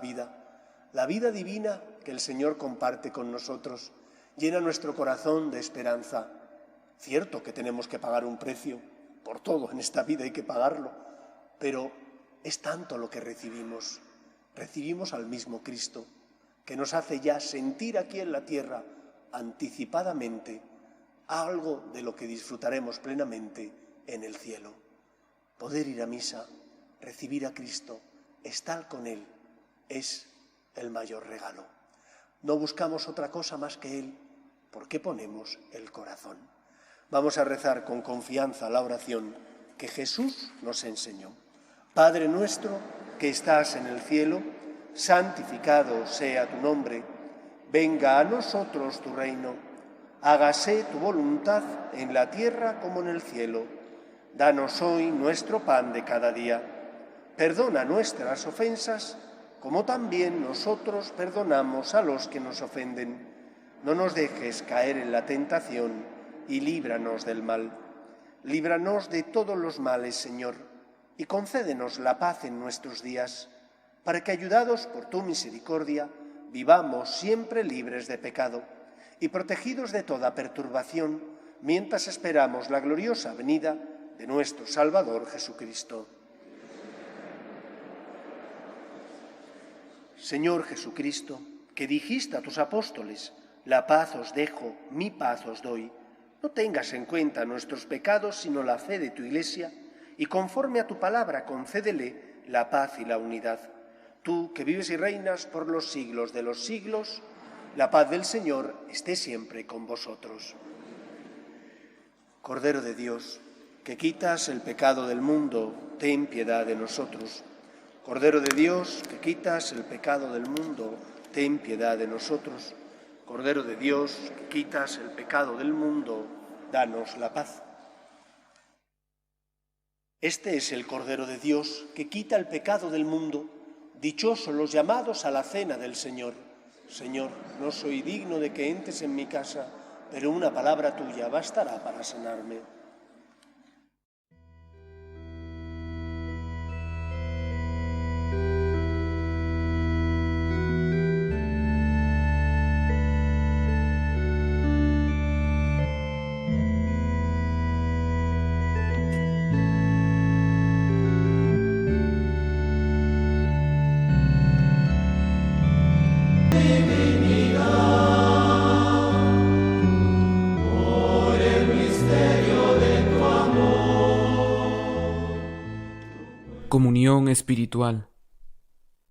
vida divina que el Señor comparte con nosotros, llena nuestro corazón de esperanza. Cierto que tenemos que pagar un precio, por todo en esta vida hay que pagarlo, pero es tanto lo que recibimos. Recibimos al mismo Cristo, que nos hace ya sentir aquí en la tierra, anticipadamente, algo de lo que disfrutaremos plenamente en el cielo. Poder ir a misa, recibir a Cristo, estar con Él, es el mayor regalo. No buscamos otra cosa más que Él, porque ponemos el corazón. Vamos a rezar con confianza la oración que Jesús nos enseñó. Padre nuestro que estás en el cielo, santificado sea tu nombre. Venga a nosotros tu reino. Hágase tu voluntad en la tierra como en el cielo. Danos hoy nuestro pan de cada día. Perdona nuestras ofensas, como también nosotros perdonamos a los que nos ofenden. No nos dejes caer en la tentación y líbranos del mal. Líbranos de todos los males, Señor, y concédenos la paz en nuestros días, para que, ayudados por tu misericordia, vivamos siempre libres de pecado y protegidos de toda perturbación, mientras esperamos la gloriosa venida de nuestro Salvador Jesucristo. Señor Jesucristo, que dijiste a tus apóstoles: la paz os dejo, mi paz os doy, no tengas en cuenta nuestros pecados, sino la fe de tu Iglesia, y conforme a tu palabra concédele la paz y la unidad. Tú, que vives y reinas por los siglos de los siglos, la paz del Señor esté siempre con vosotros. Cordero de Dios, que quitas el pecado del mundo, ten piedad de nosotros. Cordero de Dios, que quitas el pecado del mundo, ten piedad de nosotros. Cordero de Dios, que quitas el pecado del mundo, danos la paz. Este es el Cordero de Dios, que quita el pecado del mundo. Dichosos los llamados a la cena del Señor. Señor, no soy digno de que entres en mi casa, pero una palabra tuya bastará para sanarme. Comunión espiritual.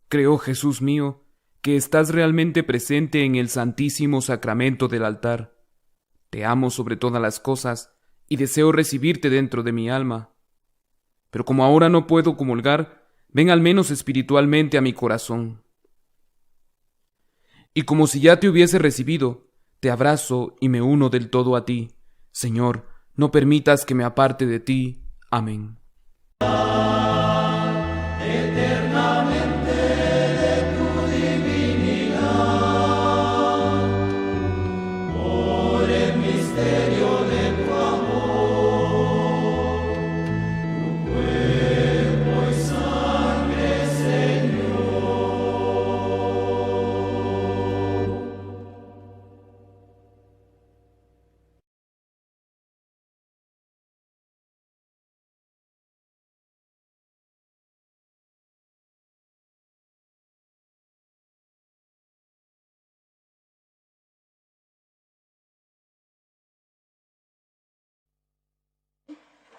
Creo, Jesús mío, que estás realmente presente en el Santísimo Sacramento del altar. Te amo sobre todas las cosas y deseo recibirte dentro de mi alma. Pero como ahora no puedo comulgar, ven al menos espiritualmente a mi corazón. Y como si ya te hubiese recibido, te abrazo y me uno del todo a ti. Señor, no permitas que me aparte de ti. Amén.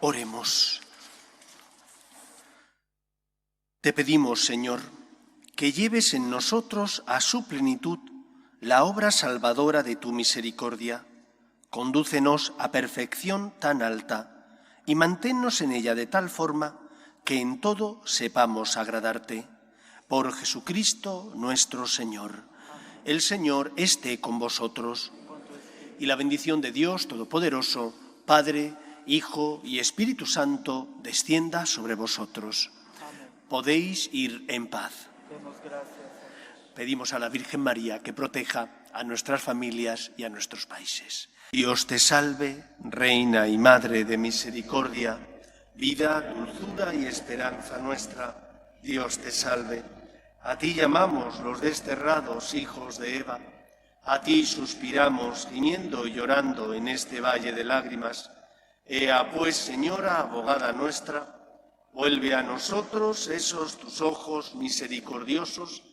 Oremos. Te pedimos, Señor, que lleves en nosotros a su plenitud la obra salvadora de tu misericordia. Condúcenos a perfección tan alta y manténnos en ella de tal forma que en todo sepamos agradarte. Por Jesucristo nuestro Señor. El Señor esté con vosotros. Y la bendición de Dios Todopoderoso, Padre, Hijo y Espíritu Santo, descienda sobre vosotros. Podéis ir en paz. Pedimos a la Virgen María que proteja a nuestras familias y a nuestros países. Dios te salve, Reina y Madre de misericordia, vida, dulzura y esperanza nuestra. Dios te salve. A ti llamamos los desterrados hijos de Eva. A ti suspiramos, gimiendo y llorando en este valle de lágrimas. Ea pues, Señora, abogada nuestra, vuelve a nosotros esos tus ojos misericordiosos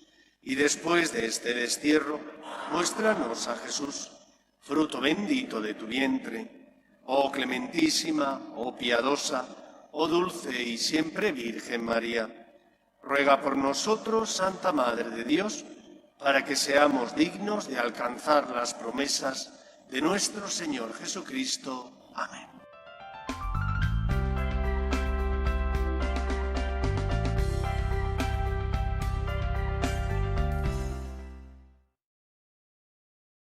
y después de este destierro, muéstranos a Jesús, fruto bendito de tu vientre. Oh clementísima, oh piadosa, oh dulce y siempre Virgen María, ruega por nosotros, Santa Madre de Dios, para que seamos dignos de alcanzar las promesas de nuestro Señor Jesucristo. Amén.